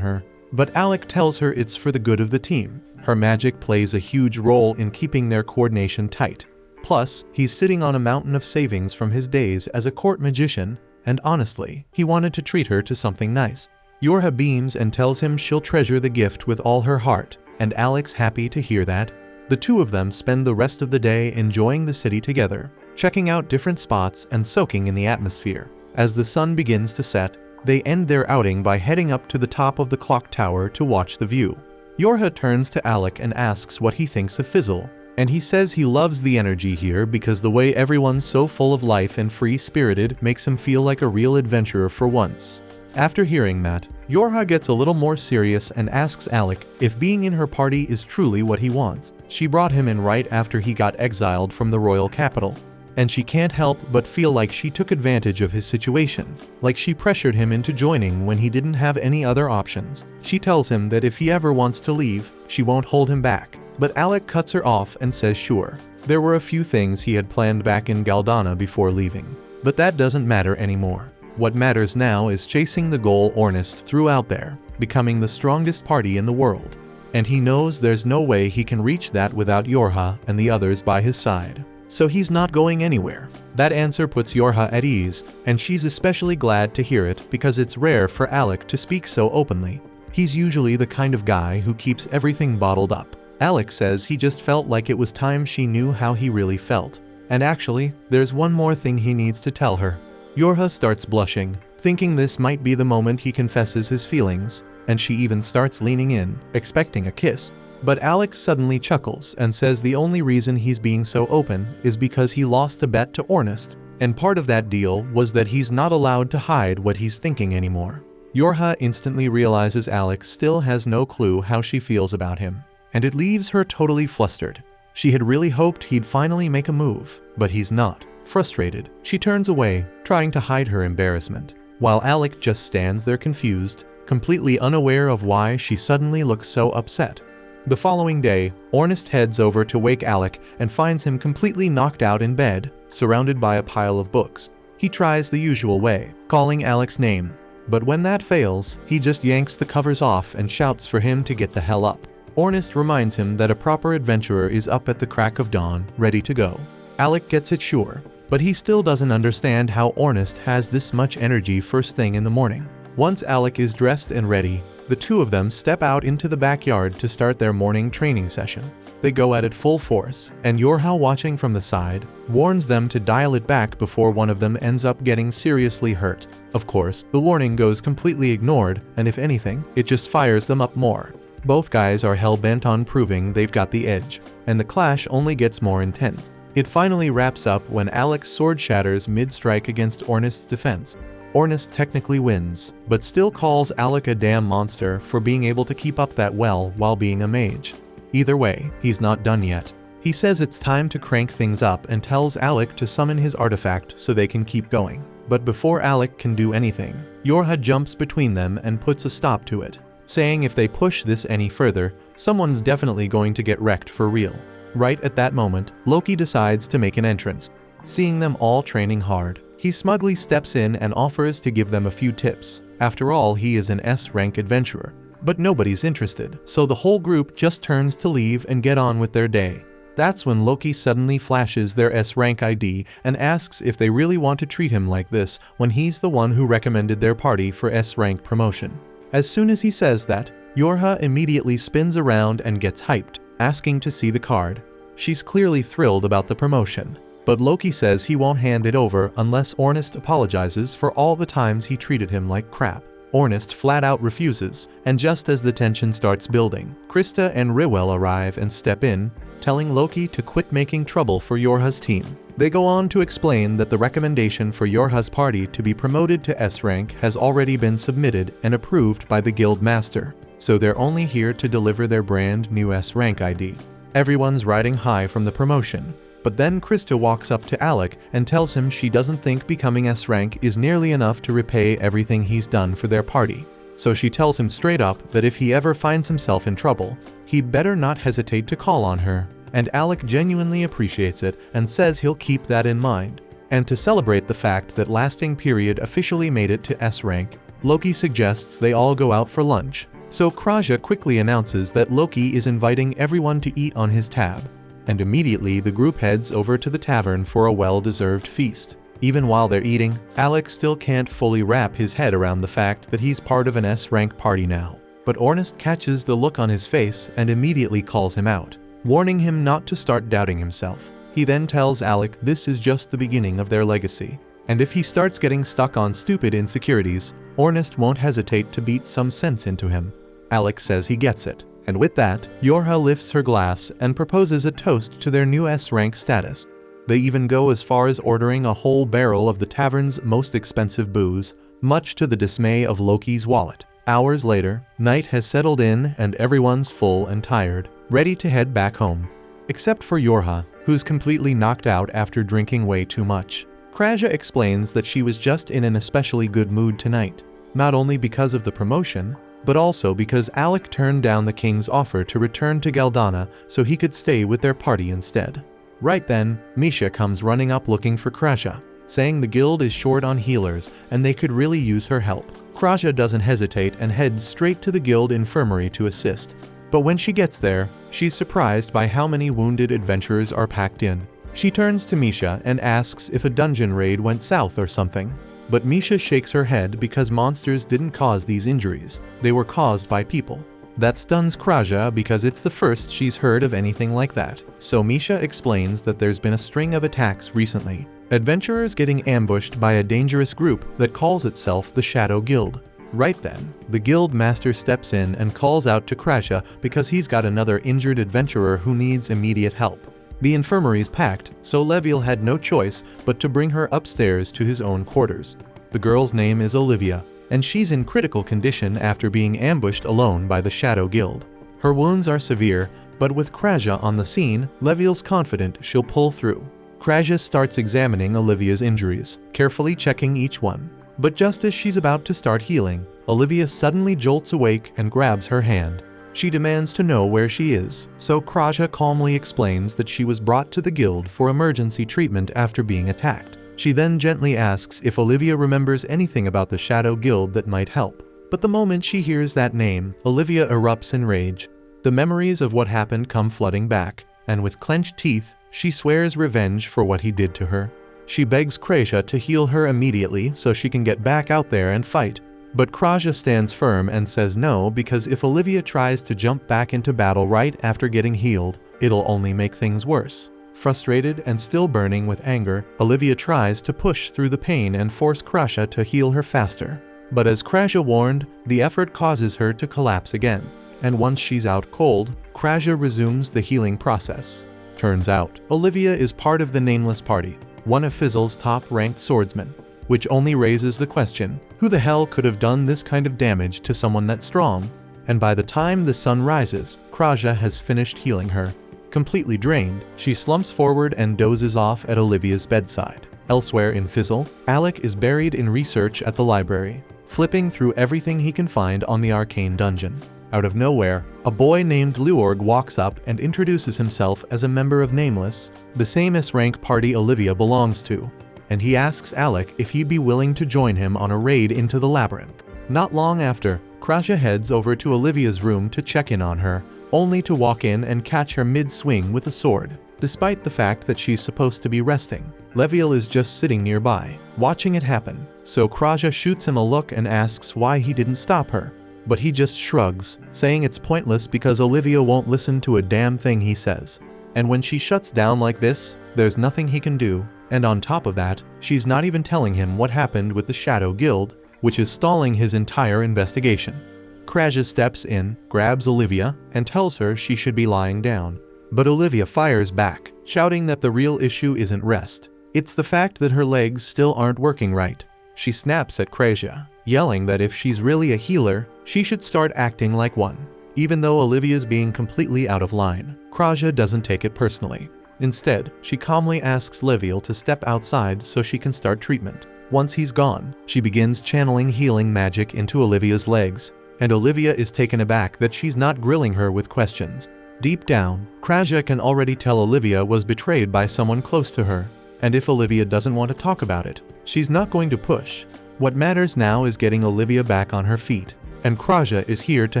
her, but Alec tells her it's for the good of the team. Her magic plays a huge role in keeping their coordination tight. Plus, he's sitting on a mountain of savings from his days as a court magician, and honestly, he wanted to treat her to something nice. Yorha beams and tells him she'll treasure the gift with all her heart, and Alec's happy to hear that. The two of them spend the rest of the day enjoying the city together, checking out different spots and soaking in the atmosphere. As the sun begins to set, they end their outing by heading up to the top of the clock tower to watch the view. Yorha turns to Alec and asks what he thinks of Fizzle, and he says he loves the energy here because the way everyone's so full of life and free-spirited makes him feel like a real adventurer for once. After hearing that, Yorha gets a little more serious and asks Alec if being in her party is truly what he wants. She brought him in right after he got exiled from the royal capital, and she can't help but feel like she took advantage of his situation, like she pressured him into joining when he didn't have any other options. She tells him that if he ever wants to leave, she won't hold him back, but Alec cuts her off and says sure. There were a few things he had planned back in Galdana before leaving, but that doesn't matter anymore. What matters now is chasing the goal Ornest threw out there, becoming the strongest party in the world. And he knows there's no way he can reach that without Yorha and the others by his side. So he's not going anywhere. That answer puts Yorha at ease, and she's especially glad to hear it because it's rare for Alec to speak so openly. He's usually the kind of guy who keeps everything bottled up. Alec says he just felt like it was time she knew how he really felt. And actually, there's one more thing he needs to tell her. Yorha starts blushing, thinking this might be the moment he confesses his feelings, and she even starts leaning in, expecting a kiss. But Alec suddenly chuckles and says the only reason he's being so open is because he lost a bet to Ornest, and part of that deal was that he's not allowed to hide what he's thinking anymore. Yorha instantly realizes Alec still has no clue how she feels about him, and it leaves her totally flustered. She had really hoped he'd finally make a move, but he's not. Frustrated, she turns away, trying to hide her embarrassment, while Alec just stands there confused, completely unaware of why she suddenly looks so upset. The following day, Ornest heads over to wake Alec and finds him completely knocked out in bed, surrounded by a pile of books. He tries the usual way, calling Alec's name, but when that fails, he just yanks the covers off and shouts for him to get the hell up. Ornest reminds him that a proper adventurer is up at the crack of dawn, ready to go. Alec gets it sure, but he still doesn't understand how Ornest has this much energy first thing in the morning. Once Alec is dressed and ready, the two of them step out into the backyard to start their morning training session. They go at it full force, and Yorha, watching from the side, warns them to dial it back before one of them ends up getting seriously hurt. Of course, the warning goes completely ignored, and if anything, it just fires them up more. Both guys are hell-bent on proving they've got the edge, and the clash only gets more intense. It finally wraps up when Alec's sword shatters mid-strike against Ornest's defense. Ornest technically wins, but still calls Alec a damn monster for being able to keep up that well while being a mage. Either way, he's not done yet. He says it's time to crank things up and tells Alec to summon his artifact so they can keep going. But before Alec can do anything, Yorha jumps between them and puts a stop to it, saying if they push this any further, someone's definitely going to get wrecked for real. Right at that moment, Loki decides to make an entrance. Seeing them all training hard, he smugly steps in and offers to give them a few tips. After all, he is an S-rank adventurer. But nobody's interested, so the whole group just turns to leave and get on with their day. That's when Loki suddenly flashes their S-rank ID and asks if they really want to treat him like this when he's the one who recommended their party for S-rank promotion. As soon as he says that, Yorha immediately spins around and gets hyped, asking to see the card. She's clearly thrilled about the promotion, but Loki says he won't hand it over unless Ornest apologizes for all the times he treated him like crap. Ornest flat out refuses, and just as the tension starts building, Krista and Riwell arrive and step in, telling Loki to quit making trouble for Yorha's team. They go on to explain that the recommendation for Yorha's party to be promoted to S-rank has already been submitted and approved by the guild master, so they're only here to deliver their brand new S-rank ID. Everyone's riding high from the promotion, but then Krista walks up to Alec and tells him she doesn't think becoming S-rank is nearly enough to repay everything he's done for their party. So she tells him straight up that if he ever finds himself in trouble, he'd better not hesitate to call on her, and Alec genuinely appreciates it and says he'll keep that in mind. And to celebrate the fact that Lasting Period officially made it to S-rank, Loki suggests they all go out for lunch, So Kraja quickly announces that Loki is inviting everyone to eat on his tab, and immediately the group heads over to the tavern for a well-deserved feast. Even while they're eating, Alec still can't fully wrap his head around the fact that he's part of an S-rank party now. But Ornest catches the look on his face and immediately calls him out, warning him not to start doubting himself. He then tells Alec this is just the beginning of their legacy, and if he starts getting stuck on stupid insecurities, Ornest won't hesitate to beat some sense into him. Alec says he gets it, and with that, Yorha lifts her glass and proposes a toast to their new S-rank status. They even go as far as ordering a whole barrel of the tavern's most expensive booze, much to the dismay of Loki's wallet. Hours later, night has settled in and everyone's full and tired, ready to head back home. Except for Yorha, who's completely knocked out after drinking way too much. Kraja explains that she was just in an especially good mood tonight, not only because of the promotion, but also because Alec turned down the king's offer to return to Galdana so he could stay with their party instead. Right then, Misha comes running up looking for Kraja, saying the guild is short on healers and they could really use her help. Kraja doesn't hesitate and heads straight to the guild infirmary to assist. But when she gets there, she's surprised by how many wounded adventurers are packed in. She turns to Misha and asks if a dungeon raid went south or something. But Misha shakes her head because monsters didn't cause these injuries, they were caused by people. That stuns Kraja because it's the first she's heard of anything like that. So Misha explains that there's been a string of attacks recently. Adventurers getting ambushed by a dangerous group that calls itself the Shadow Guild. Right then, the guild master steps in and calls out to Kraja because he's got another injured adventurer who needs immediate help. The infirmary's packed, so Leviel had no choice but to bring her upstairs to his own quarters. The girl's name is Olivia, and she's in critical condition after being ambushed alone by the Shadow Guild. Her wounds are severe, but with Kraja on the scene, Leviel's confident she'll pull through. Kraja starts examining Olivia's injuries, carefully checking each one. But just as she's about to start healing, Olivia suddenly jolts awake and grabs her hand. She demands to know where she is, so Kraja calmly explains that she was brought to the guild for emergency treatment after being attacked. She then gently asks if Olivia remembers anything about the Shadow Guild that might help. But the moment she hears that name, Olivia erupts in rage. The memories of what happened come flooding back, and with clenched teeth, she swears revenge for what he did to her. She begs Kraja to heal her immediately so she can get back out there and fight. But Kraja stands firm and says no because if Olivia tries to jump back into battle right after getting healed, it'll only make things worse. Frustrated and still burning with anger, Olivia tries to push through the pain and force Kraja to heal her faster. But as Kraja warned, the effort causes her to collapse again. And once she's out cold, Kraja resumes the healing process. Turns out, Olivia is part of the Nameless Party, one of Fizzle's top-ranked swordsmen. Which only raises the question, who the hell could have done this kind of damage to someone that strong? And by the time the sun rises, Kraja has finished healing her. Completely drained, she slumps forward and dozes off at Olivia's bedside. Elsewhere in Fizzle, Alec is buried in research at the library, flipping through everything he can find on the arcane dungeon. Out of nowhere, a boy named Luorg walks up and introduces himself as a member of Nameless, the same S-rank party Olivia belongs to. And he asks Alec if he'd be willing to join him on a raid into the labyrinth. Not long after, Kraja heads over to Olivia's room to check in on her, only to walk in and catch her mid-swing with a sword. Despite the fact that she's supposed to be resting, Leviel is just sitting nearby, watching it happen. So Kraja shoots him a look and asks why he didn't stop her. But he just shrugs, saying it's pointless because Olivia won't listen to a damn thing he says. And when she shuts down like this, there's nothing he can do. And on top of that, she's not even telling him what happened with the Shadow Guild, which is stalling his entire investigation. Kraja steps in, grabs Olivia, and tells her she should be lying down. But Olivia fires back, shouting that the real issue isn't rest. It's the fact that her legs still aren't working right. She snaps at Kraja, yelling that if she's really a healer, she should start acting like one. Even though Olivia's being completely out of line, Kraja doesn't take it personally. Instead, she calmly asks Leviel to step outside so she can start treatment. Once he's gone, she begins channeling healing magic into Olivia's legs, and Olivia is taken aback that she's not grilling her with questions. Deep down, Kraja can already tell Olivia was betrayed by someone close to her, and if Olivia doesn't want to talk about it, she's not going to push. What matters now is getting Olivia back on her feet, and Kraja is here to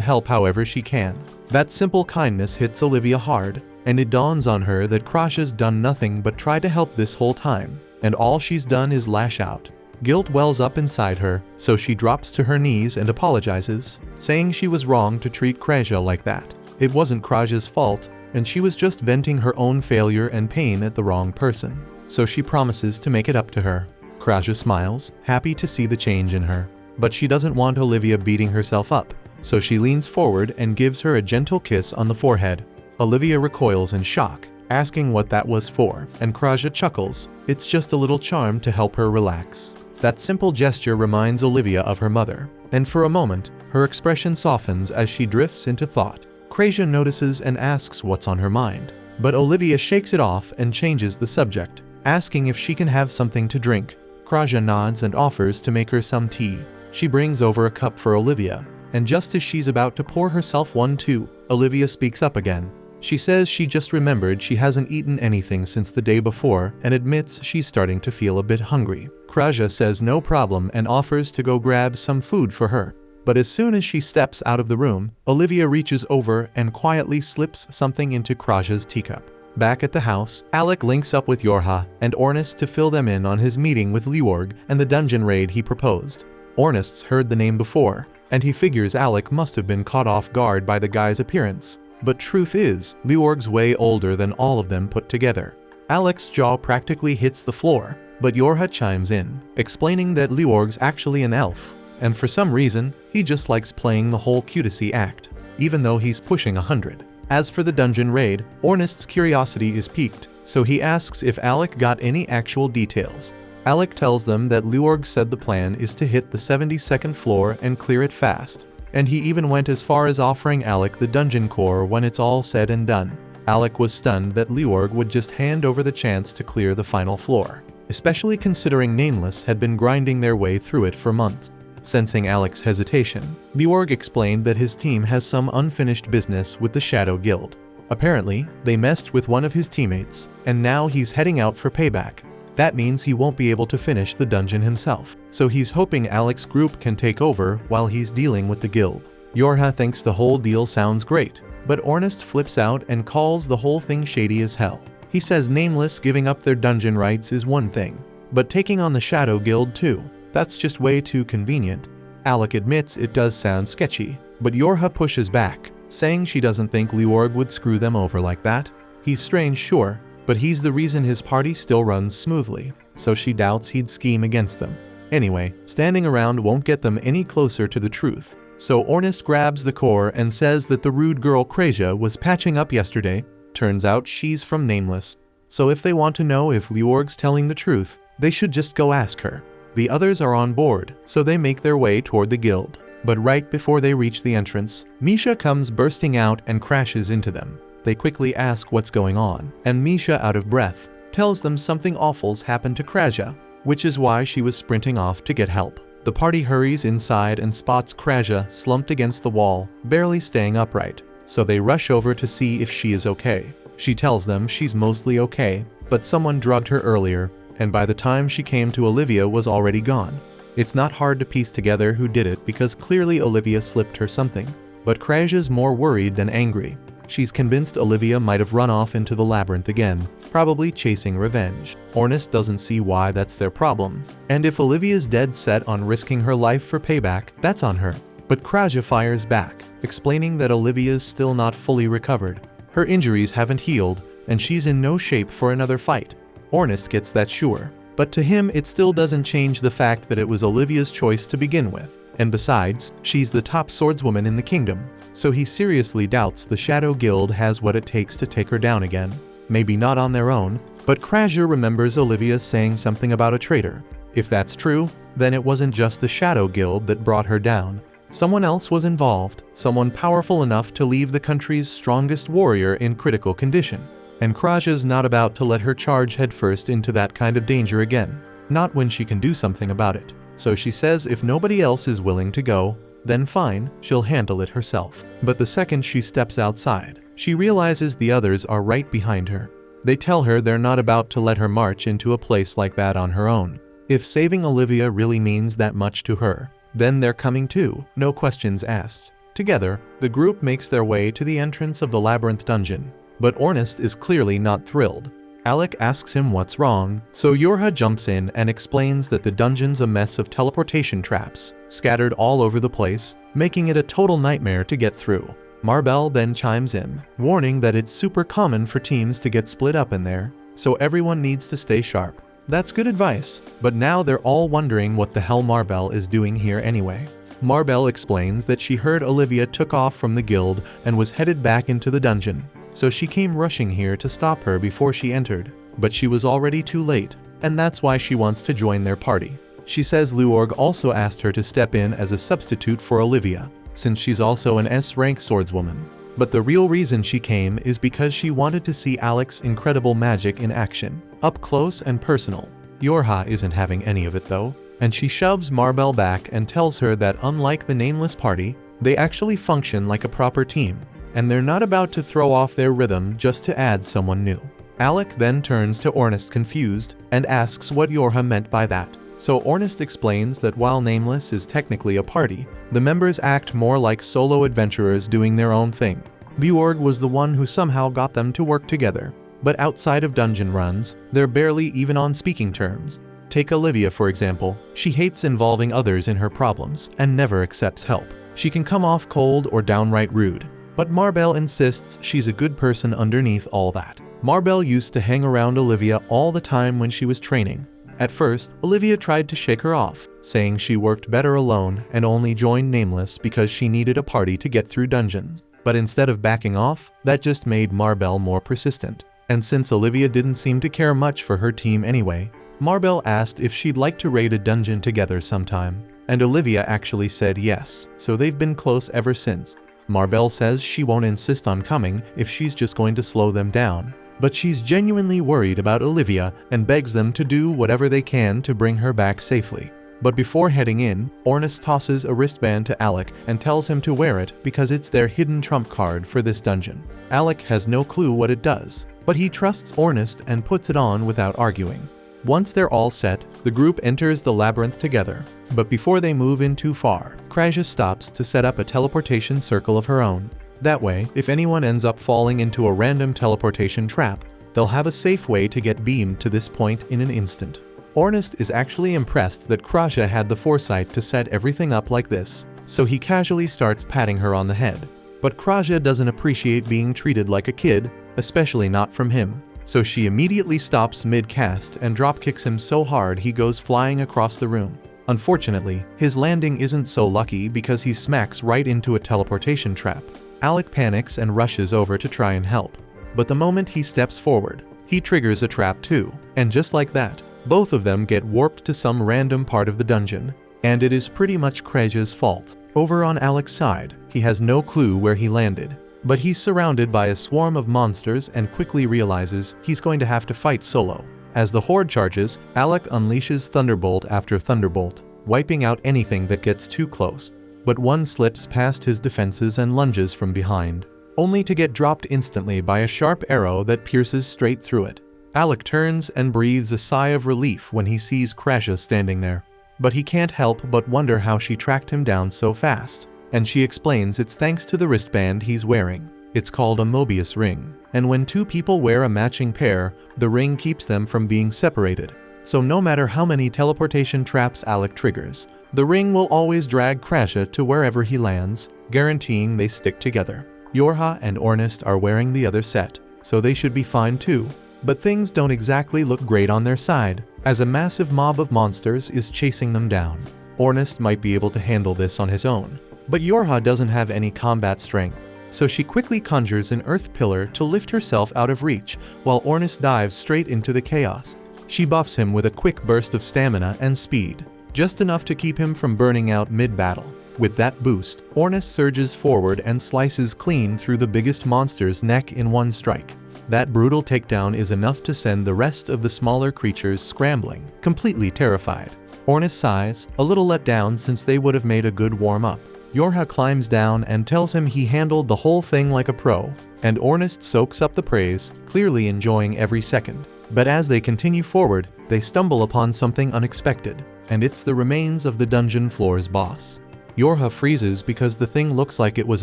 help however she can. That simple kindness hits Olivia hard, and it dawns on her that Kraja's done nothing but try to help this whole time, and all she's done is lash out. Guilt wells up inside her, so she drops to her knees and apologizes, saying she was wrong to treat Kraja like that. It wasn't Kraja's fault, and she was just venting her own failure and pain at the wrong person. So she promises to make it up to her. Kraja smiles, happy to see the change in her. But she doesn't want Olivia beating herself up, so she leans forward and gives her a gentle kiss on the forehead. Olivia recoils in shock, asking what that was for, and Kraja chuckles. It's just a little charm to help her relax. That simple gesture reminds Olivia of her mother, and for a moment, her expression softens as she drifts into thought. Kraja notices and asks what's on her mind, but Olivia shakes it off and changes the subject, asking if she can have something to drink. Kraja nods and offers to make her some tea. She brings over a cup for Olivia, and just as she's about to pour herself one too, Olivia speaks up again. She says she just remembered she hasn't eaten anything since the day before and admits she's starting to feel a bit hungry. Kraja says no problem and offers to go grab some food for her. But as soon as she steps out of the room, Olivia reaches over and quietly slips something into Kraja's teacup. Back at the house, Alec links up with Yorha and Ornest to fill them in on his meeting with Leorg and the dungeon raid he proposed. Ornest's heard the name before, and he figures Alec must have been caught off guard by the guy's appearance. But truth is, Leorg's way older than all of them put together. Alec's jaw practically hits the floor, but Yorha chimes in, explaining that Leorg's actually an elf, and for some reason, he just likes playing the whole cutacy act, even though he's pushing 100. As for the dungeon raid, Ornest's curiosity is piqued, so he asks if Alec got any actual details. Alec tells them that Leorg said the plan is to hit the 72nd floor and clear it fast, and he even went as far as offering Alec the dungeon core when it's all said and done. Alec was stunned that Leorg would just hand over the chance to clear the final floor, especially considering Nameless had been grinding their way through it for months. Sensing Alec's hesitation, Leorg explained that his team has some unfinished business with the Shadow Guild. Apparently, they messed with one of his teammates, and now he's heading out for payback. That means he won't be able to finish the dungeon himself, so he's hoping Alec's group can take over while he's dealing with the guild. Yorha thinks the whole deal sounds great, but Ornest flips out and calls the whole thing shady as hell. He says Nameless giving up their dungeon rights is one thing, but taking on the Shadow Guild too, that's just way too convenient. Alec admits it does sound sketchy, but Yorha pushes back, saying she doesn't think Leorg would screw them over like that. He's strange, sure, but he's the reason his party still runs smoothly, so she doubts he'd scheme against them. Anyway, standing around won't get them any closer to the truth, so Ornest grabs the core and says that the rude girl Kraja was patching up yesterday. Turns out she's from Nameless, so if they want to know if Leorg's telling the truth, they should just go ask her. The others are on board, so they make their way toward the guild. But right before they reach the entrance, Misha comes bursting out and crashes into them. They quickly ask what's going on, and Misha, out of breath, tells them something awful's happened to Kraja, which is why she was sprinting off to get help. The party hurries inside and spots Kraja slumped against the wall, barely staying upright, so they rush over to see if she is okay. She tells them she's mostly okay, but someone drugged her earlier, and by the time she came to Olivia was already gone. It's not hard to piece together who did it because clearly Olivia slipped her something, but Kraja's more worried than angry. She's convinced Olivia might have run off into the labyrinth again, probably chasing revenge. Ornest doesn't see why that's their problem, and if Olivia's dead set on risking her life for payback, that's on her. But Kraja fires back, explaining that Olivia's still not fully recovered. Her injuries haven't healed, and she's in no shape for another fight. Ornest gets that sure, but to him it still doesn't change the fact that it was Olivia's choice to begin with. And besides, she's the top swordswoman in the kingdom, so he seriously doubts the Shadow Guild has what it takes to take her down again. Maybe not on their own, but Kraja remembers Olivia saying something about a traitor. If that's true, then it wasn't just the Shadow Guild that brought her down. Someone else was involved, someone powerful enough to leave the country's strongest warrior in critical condition. And Kraja's not about to let her charge headfirst into that kind of danger again. Not when she can do something about it. So she says if nobody else is willing to go, then fine, she'll handle it herself. But the second she steps outside, she realizes the others are right behind her. They tell her they're not about to let her march into a place like that on her own. If saving Olivia really means that much to her, Then they're coming too, no questions asked. Together, the group makes their way to the entrance of the labyrinth dungeon. But Ornest is clearly not thrilled. Alec asks him what's wrong, so Yorha jumps in and explains that the dungeon's a mess of teleportation traps, scattered all over the place, making it a total nightmare to get through. Marbell then chimes in, warning that it's super common for teams to get split up in there, so everyone needs to stay sharp. That's good advice, but now they're all wondering what the hell Marbell is doing here anyway. Marbell explains that she heard Olivia took off from the guild and was headed back into the dungeon, so she came rushing here to stop her before she entered, but she was already too late, and that's why she wants to join their party. She says Luorg also asked her to step in as a substitute for Olivia, since she's also an S-rank swordswoman. But the real reason she came is because she wanted to see Alec's incredible magic in action, up close and personal. Yorha isn't having any of it though, and she shoves Marbell back and tells her that unlike the Nameless Party, they actually function like a proper team, and they're not about to throw off their rhythm just to add someone new. Alec then turns to Ornest confused and asks what Yorha meant by that. So Ornest explains that while Nameless is technically a party, the members act more like solo adventurers doing their own thing. Luorg was the one who somehow got them to work together, but outside of dungeon runs, they're barely even on speaking terms. Take Olivia for example, she hates involving others in her problems and never accepts help. She can come off cold or downright rude. But Marbell insists she's a good person underneath all that. Marbell used to hang around Olivia all the time when she was training. At first, Olivia tried to shake her off, saying she worked better alone and only joined Nameless because she needed a party to get through dungeons. But instead of backing off, that just made Marbell more persistent. And since Olivia didn't seem to care much for her team anyway, Marbell asked if she'd like to raid a dungeon together sometime. And Olivia actually said yes, so they've been close ever since. Marbell says she won't insist on coming if she's just going to slow them down, but she's genuinely worried about Olivia and begs them to do whatever they can to bring her back safely. But before heading in, Ornest tosses a wristband to Alec and tells him to wear it because it's their hidden trump card for this dungeon. Alec has no clue what it does, but he trusts Ornest and puts it on without arguing. Once they're all set, the group enters the labyrinth together, but before they move in too far, Krasia stops to set up a teleportation circle of her own. That way, if anyone ends up falling into a random teleportation trap, they'll have a safe way to get beamed to this point in an instant. Ornest is actually impressed that Krasia had the foresight to set everything up like this, so he casually starts patting her on the head. But Krasia doesn't appreciate being treated like a kid, especially not from him. So she immediately stops mid-cast and dropkicks him so hard he goes flying across the room. Unfortunately, his landing isn't so lucky because he smacks right into a teleportation trap. Alec panics and rushes over to try and help. But the moment he steps forward, he triggers a trap too, and just like that, both of them get warped to some random part of the dungeon. And it is pretty much Krejja's fault. Over on Alec's side, he has no clue where he landed. But he's surrounded by a swarm of monsters and quickly realizes he's going to have to fight solo. As the horde charges, Alec unleashes Thunderbolt after Thunderbolt, wiping out anything that gets too close. But one slips past his defenses and lunges from behind, only to get dropped instantly by a sharp arrow that pierces straight through it. Alec turns and breathes a sigh of relief when he sees Krasia standing there. But he can't help but wonder how she tracked him down so fast. And she explains it's thanks to the wristband he's wearing. It's called a Mobius ring, and when two people wear a matching pair, the ring keeps them from being separated. So no matter how many teleportation traps Alec triggers, the ring will always drag Krasia to wherever he lands, guaranteeing they stick together. Yorha and Ornest are wearing the other set, so they should be fine too. But things don't exactly look great on their side, as a massive mob of monsters is chasing them down. Ornest might be able to handle this on his own, but Yorha doesn't have any combat strength, so she quickly conjures an earth pillar to lift herself out of reach while Ornest dives straight into the chaos. She buffs him with a quick burst of stamina and speed, just enough to keep him from burning out mid-battle. With that boost, Ornest surges forward and slices clean through the biggest monster's neck in one strike. That brutal takedown is enough to send the rest of the smaller creatures scrambling, completely terrified. Ornest sighs, a little let down since they would have made a good warm-up. Yorha climbs down and tells him he handled the whole thing like a pro, and Ornest soaks up the praise, clearly enjoying every second. But as they continue forward, they stumble upon something unexpected. and it's the remains of the dungeon floor's boss. Yorha freezes because the thing looks like it was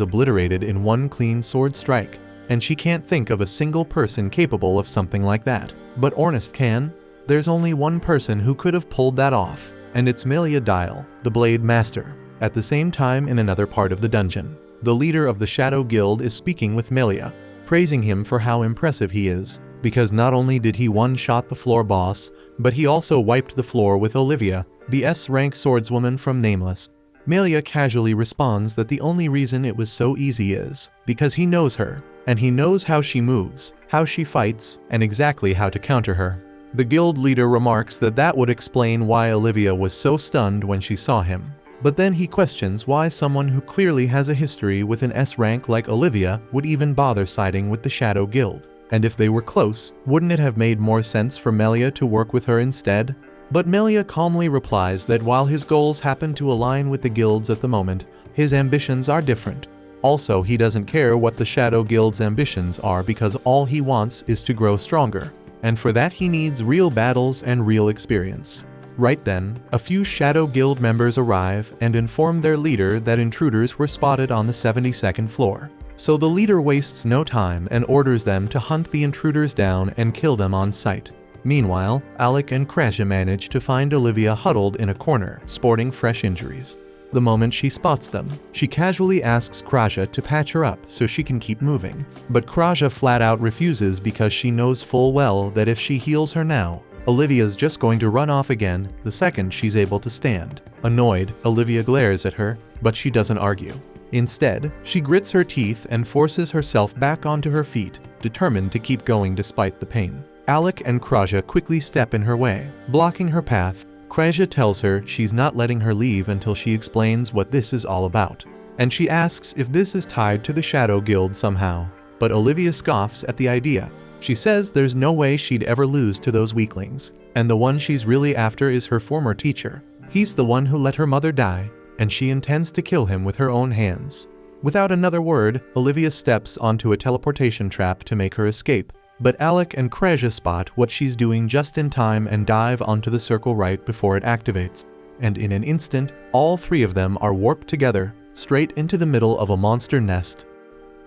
obliterated in one clean sword strike, and she can't think of a single person capable of something like that. But Ornest can. There's only one person who could have pulled that off, and it's Melia Dial, the Blade Master. At the same time, in another part of the dungeon, the leader of the Shadow Guild is speaking with Melia, praising him for how impressive he is, because not only did he one-shot the floor boss, but he also wiped the floor with Olivia, the S-rank swordswoman from Nameless. Melia casually responds that the only reason it was so easy is because he knows her, and he knows how she moves, how she fights, and exactly how to counter her. The guild leader remarks that that would explain why Olivia was so stunned when she saw him. But then he questions why someone who clearly has a history with an S rank like Olivia would even bother siding with the Shadow Guild. And if they were close, wouldn't it have made more sense for Melia to work with her instead? But Melia calmly replies that while his goals happen to align with the guild's at the moment, his ambitions are different. Also, he doesn't care what the Shadow Guild's ambitions are because all he wants is to grow stronger. And for that he needs real battles and real experience. Right then, a few Shadow Guild members arrive and inform their leader that intruders were spotted on the 72nd floor. So the leader wastes no time and orders them to hunt the intruders down and kill them on sight. Meanwhile, Alec and Kraja manage to find Olivia huddled in a corner, sporting fresh injuries. The moment she spots them, she casually asks Kraja to patch her up so she can keep moving. But Kraja flat out refuses because she knows full well that if she heals her now, Olivia's just going to run off again the second she's able to stand. Annoyed, Olivia glares at her, but she doesn't argue. Instead, she grits her teeth and forces herself back onto her feet, determined to keep going despite the pain. Alec and Kraja quickly step in her way, blocking her path. Kraja tells her she's not letting her leave until she explains what this is all about. And she asks if this is tied to the Shadow Guild somehow. But Olivia scoffs at the idea. She says there's no way she'd ever lose to those weaklings, and the one she's really after is her former teacher. He's the one who let her mother die, and she intends to kill him with her own hands. Without another word, Olivia steps onto a teleportation trap to make her escape, but Alec and Kraja spot what she's doing just in time and dive onto the circle right before it activates. And in an instant, all three of them are warped together, straight into the middle of a monster nest.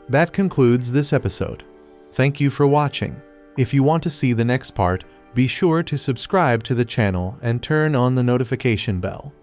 That concludes this episode. Thank you for watching. If you want to see the next part, be sure to subscribe to the channel and turn on the notification bell.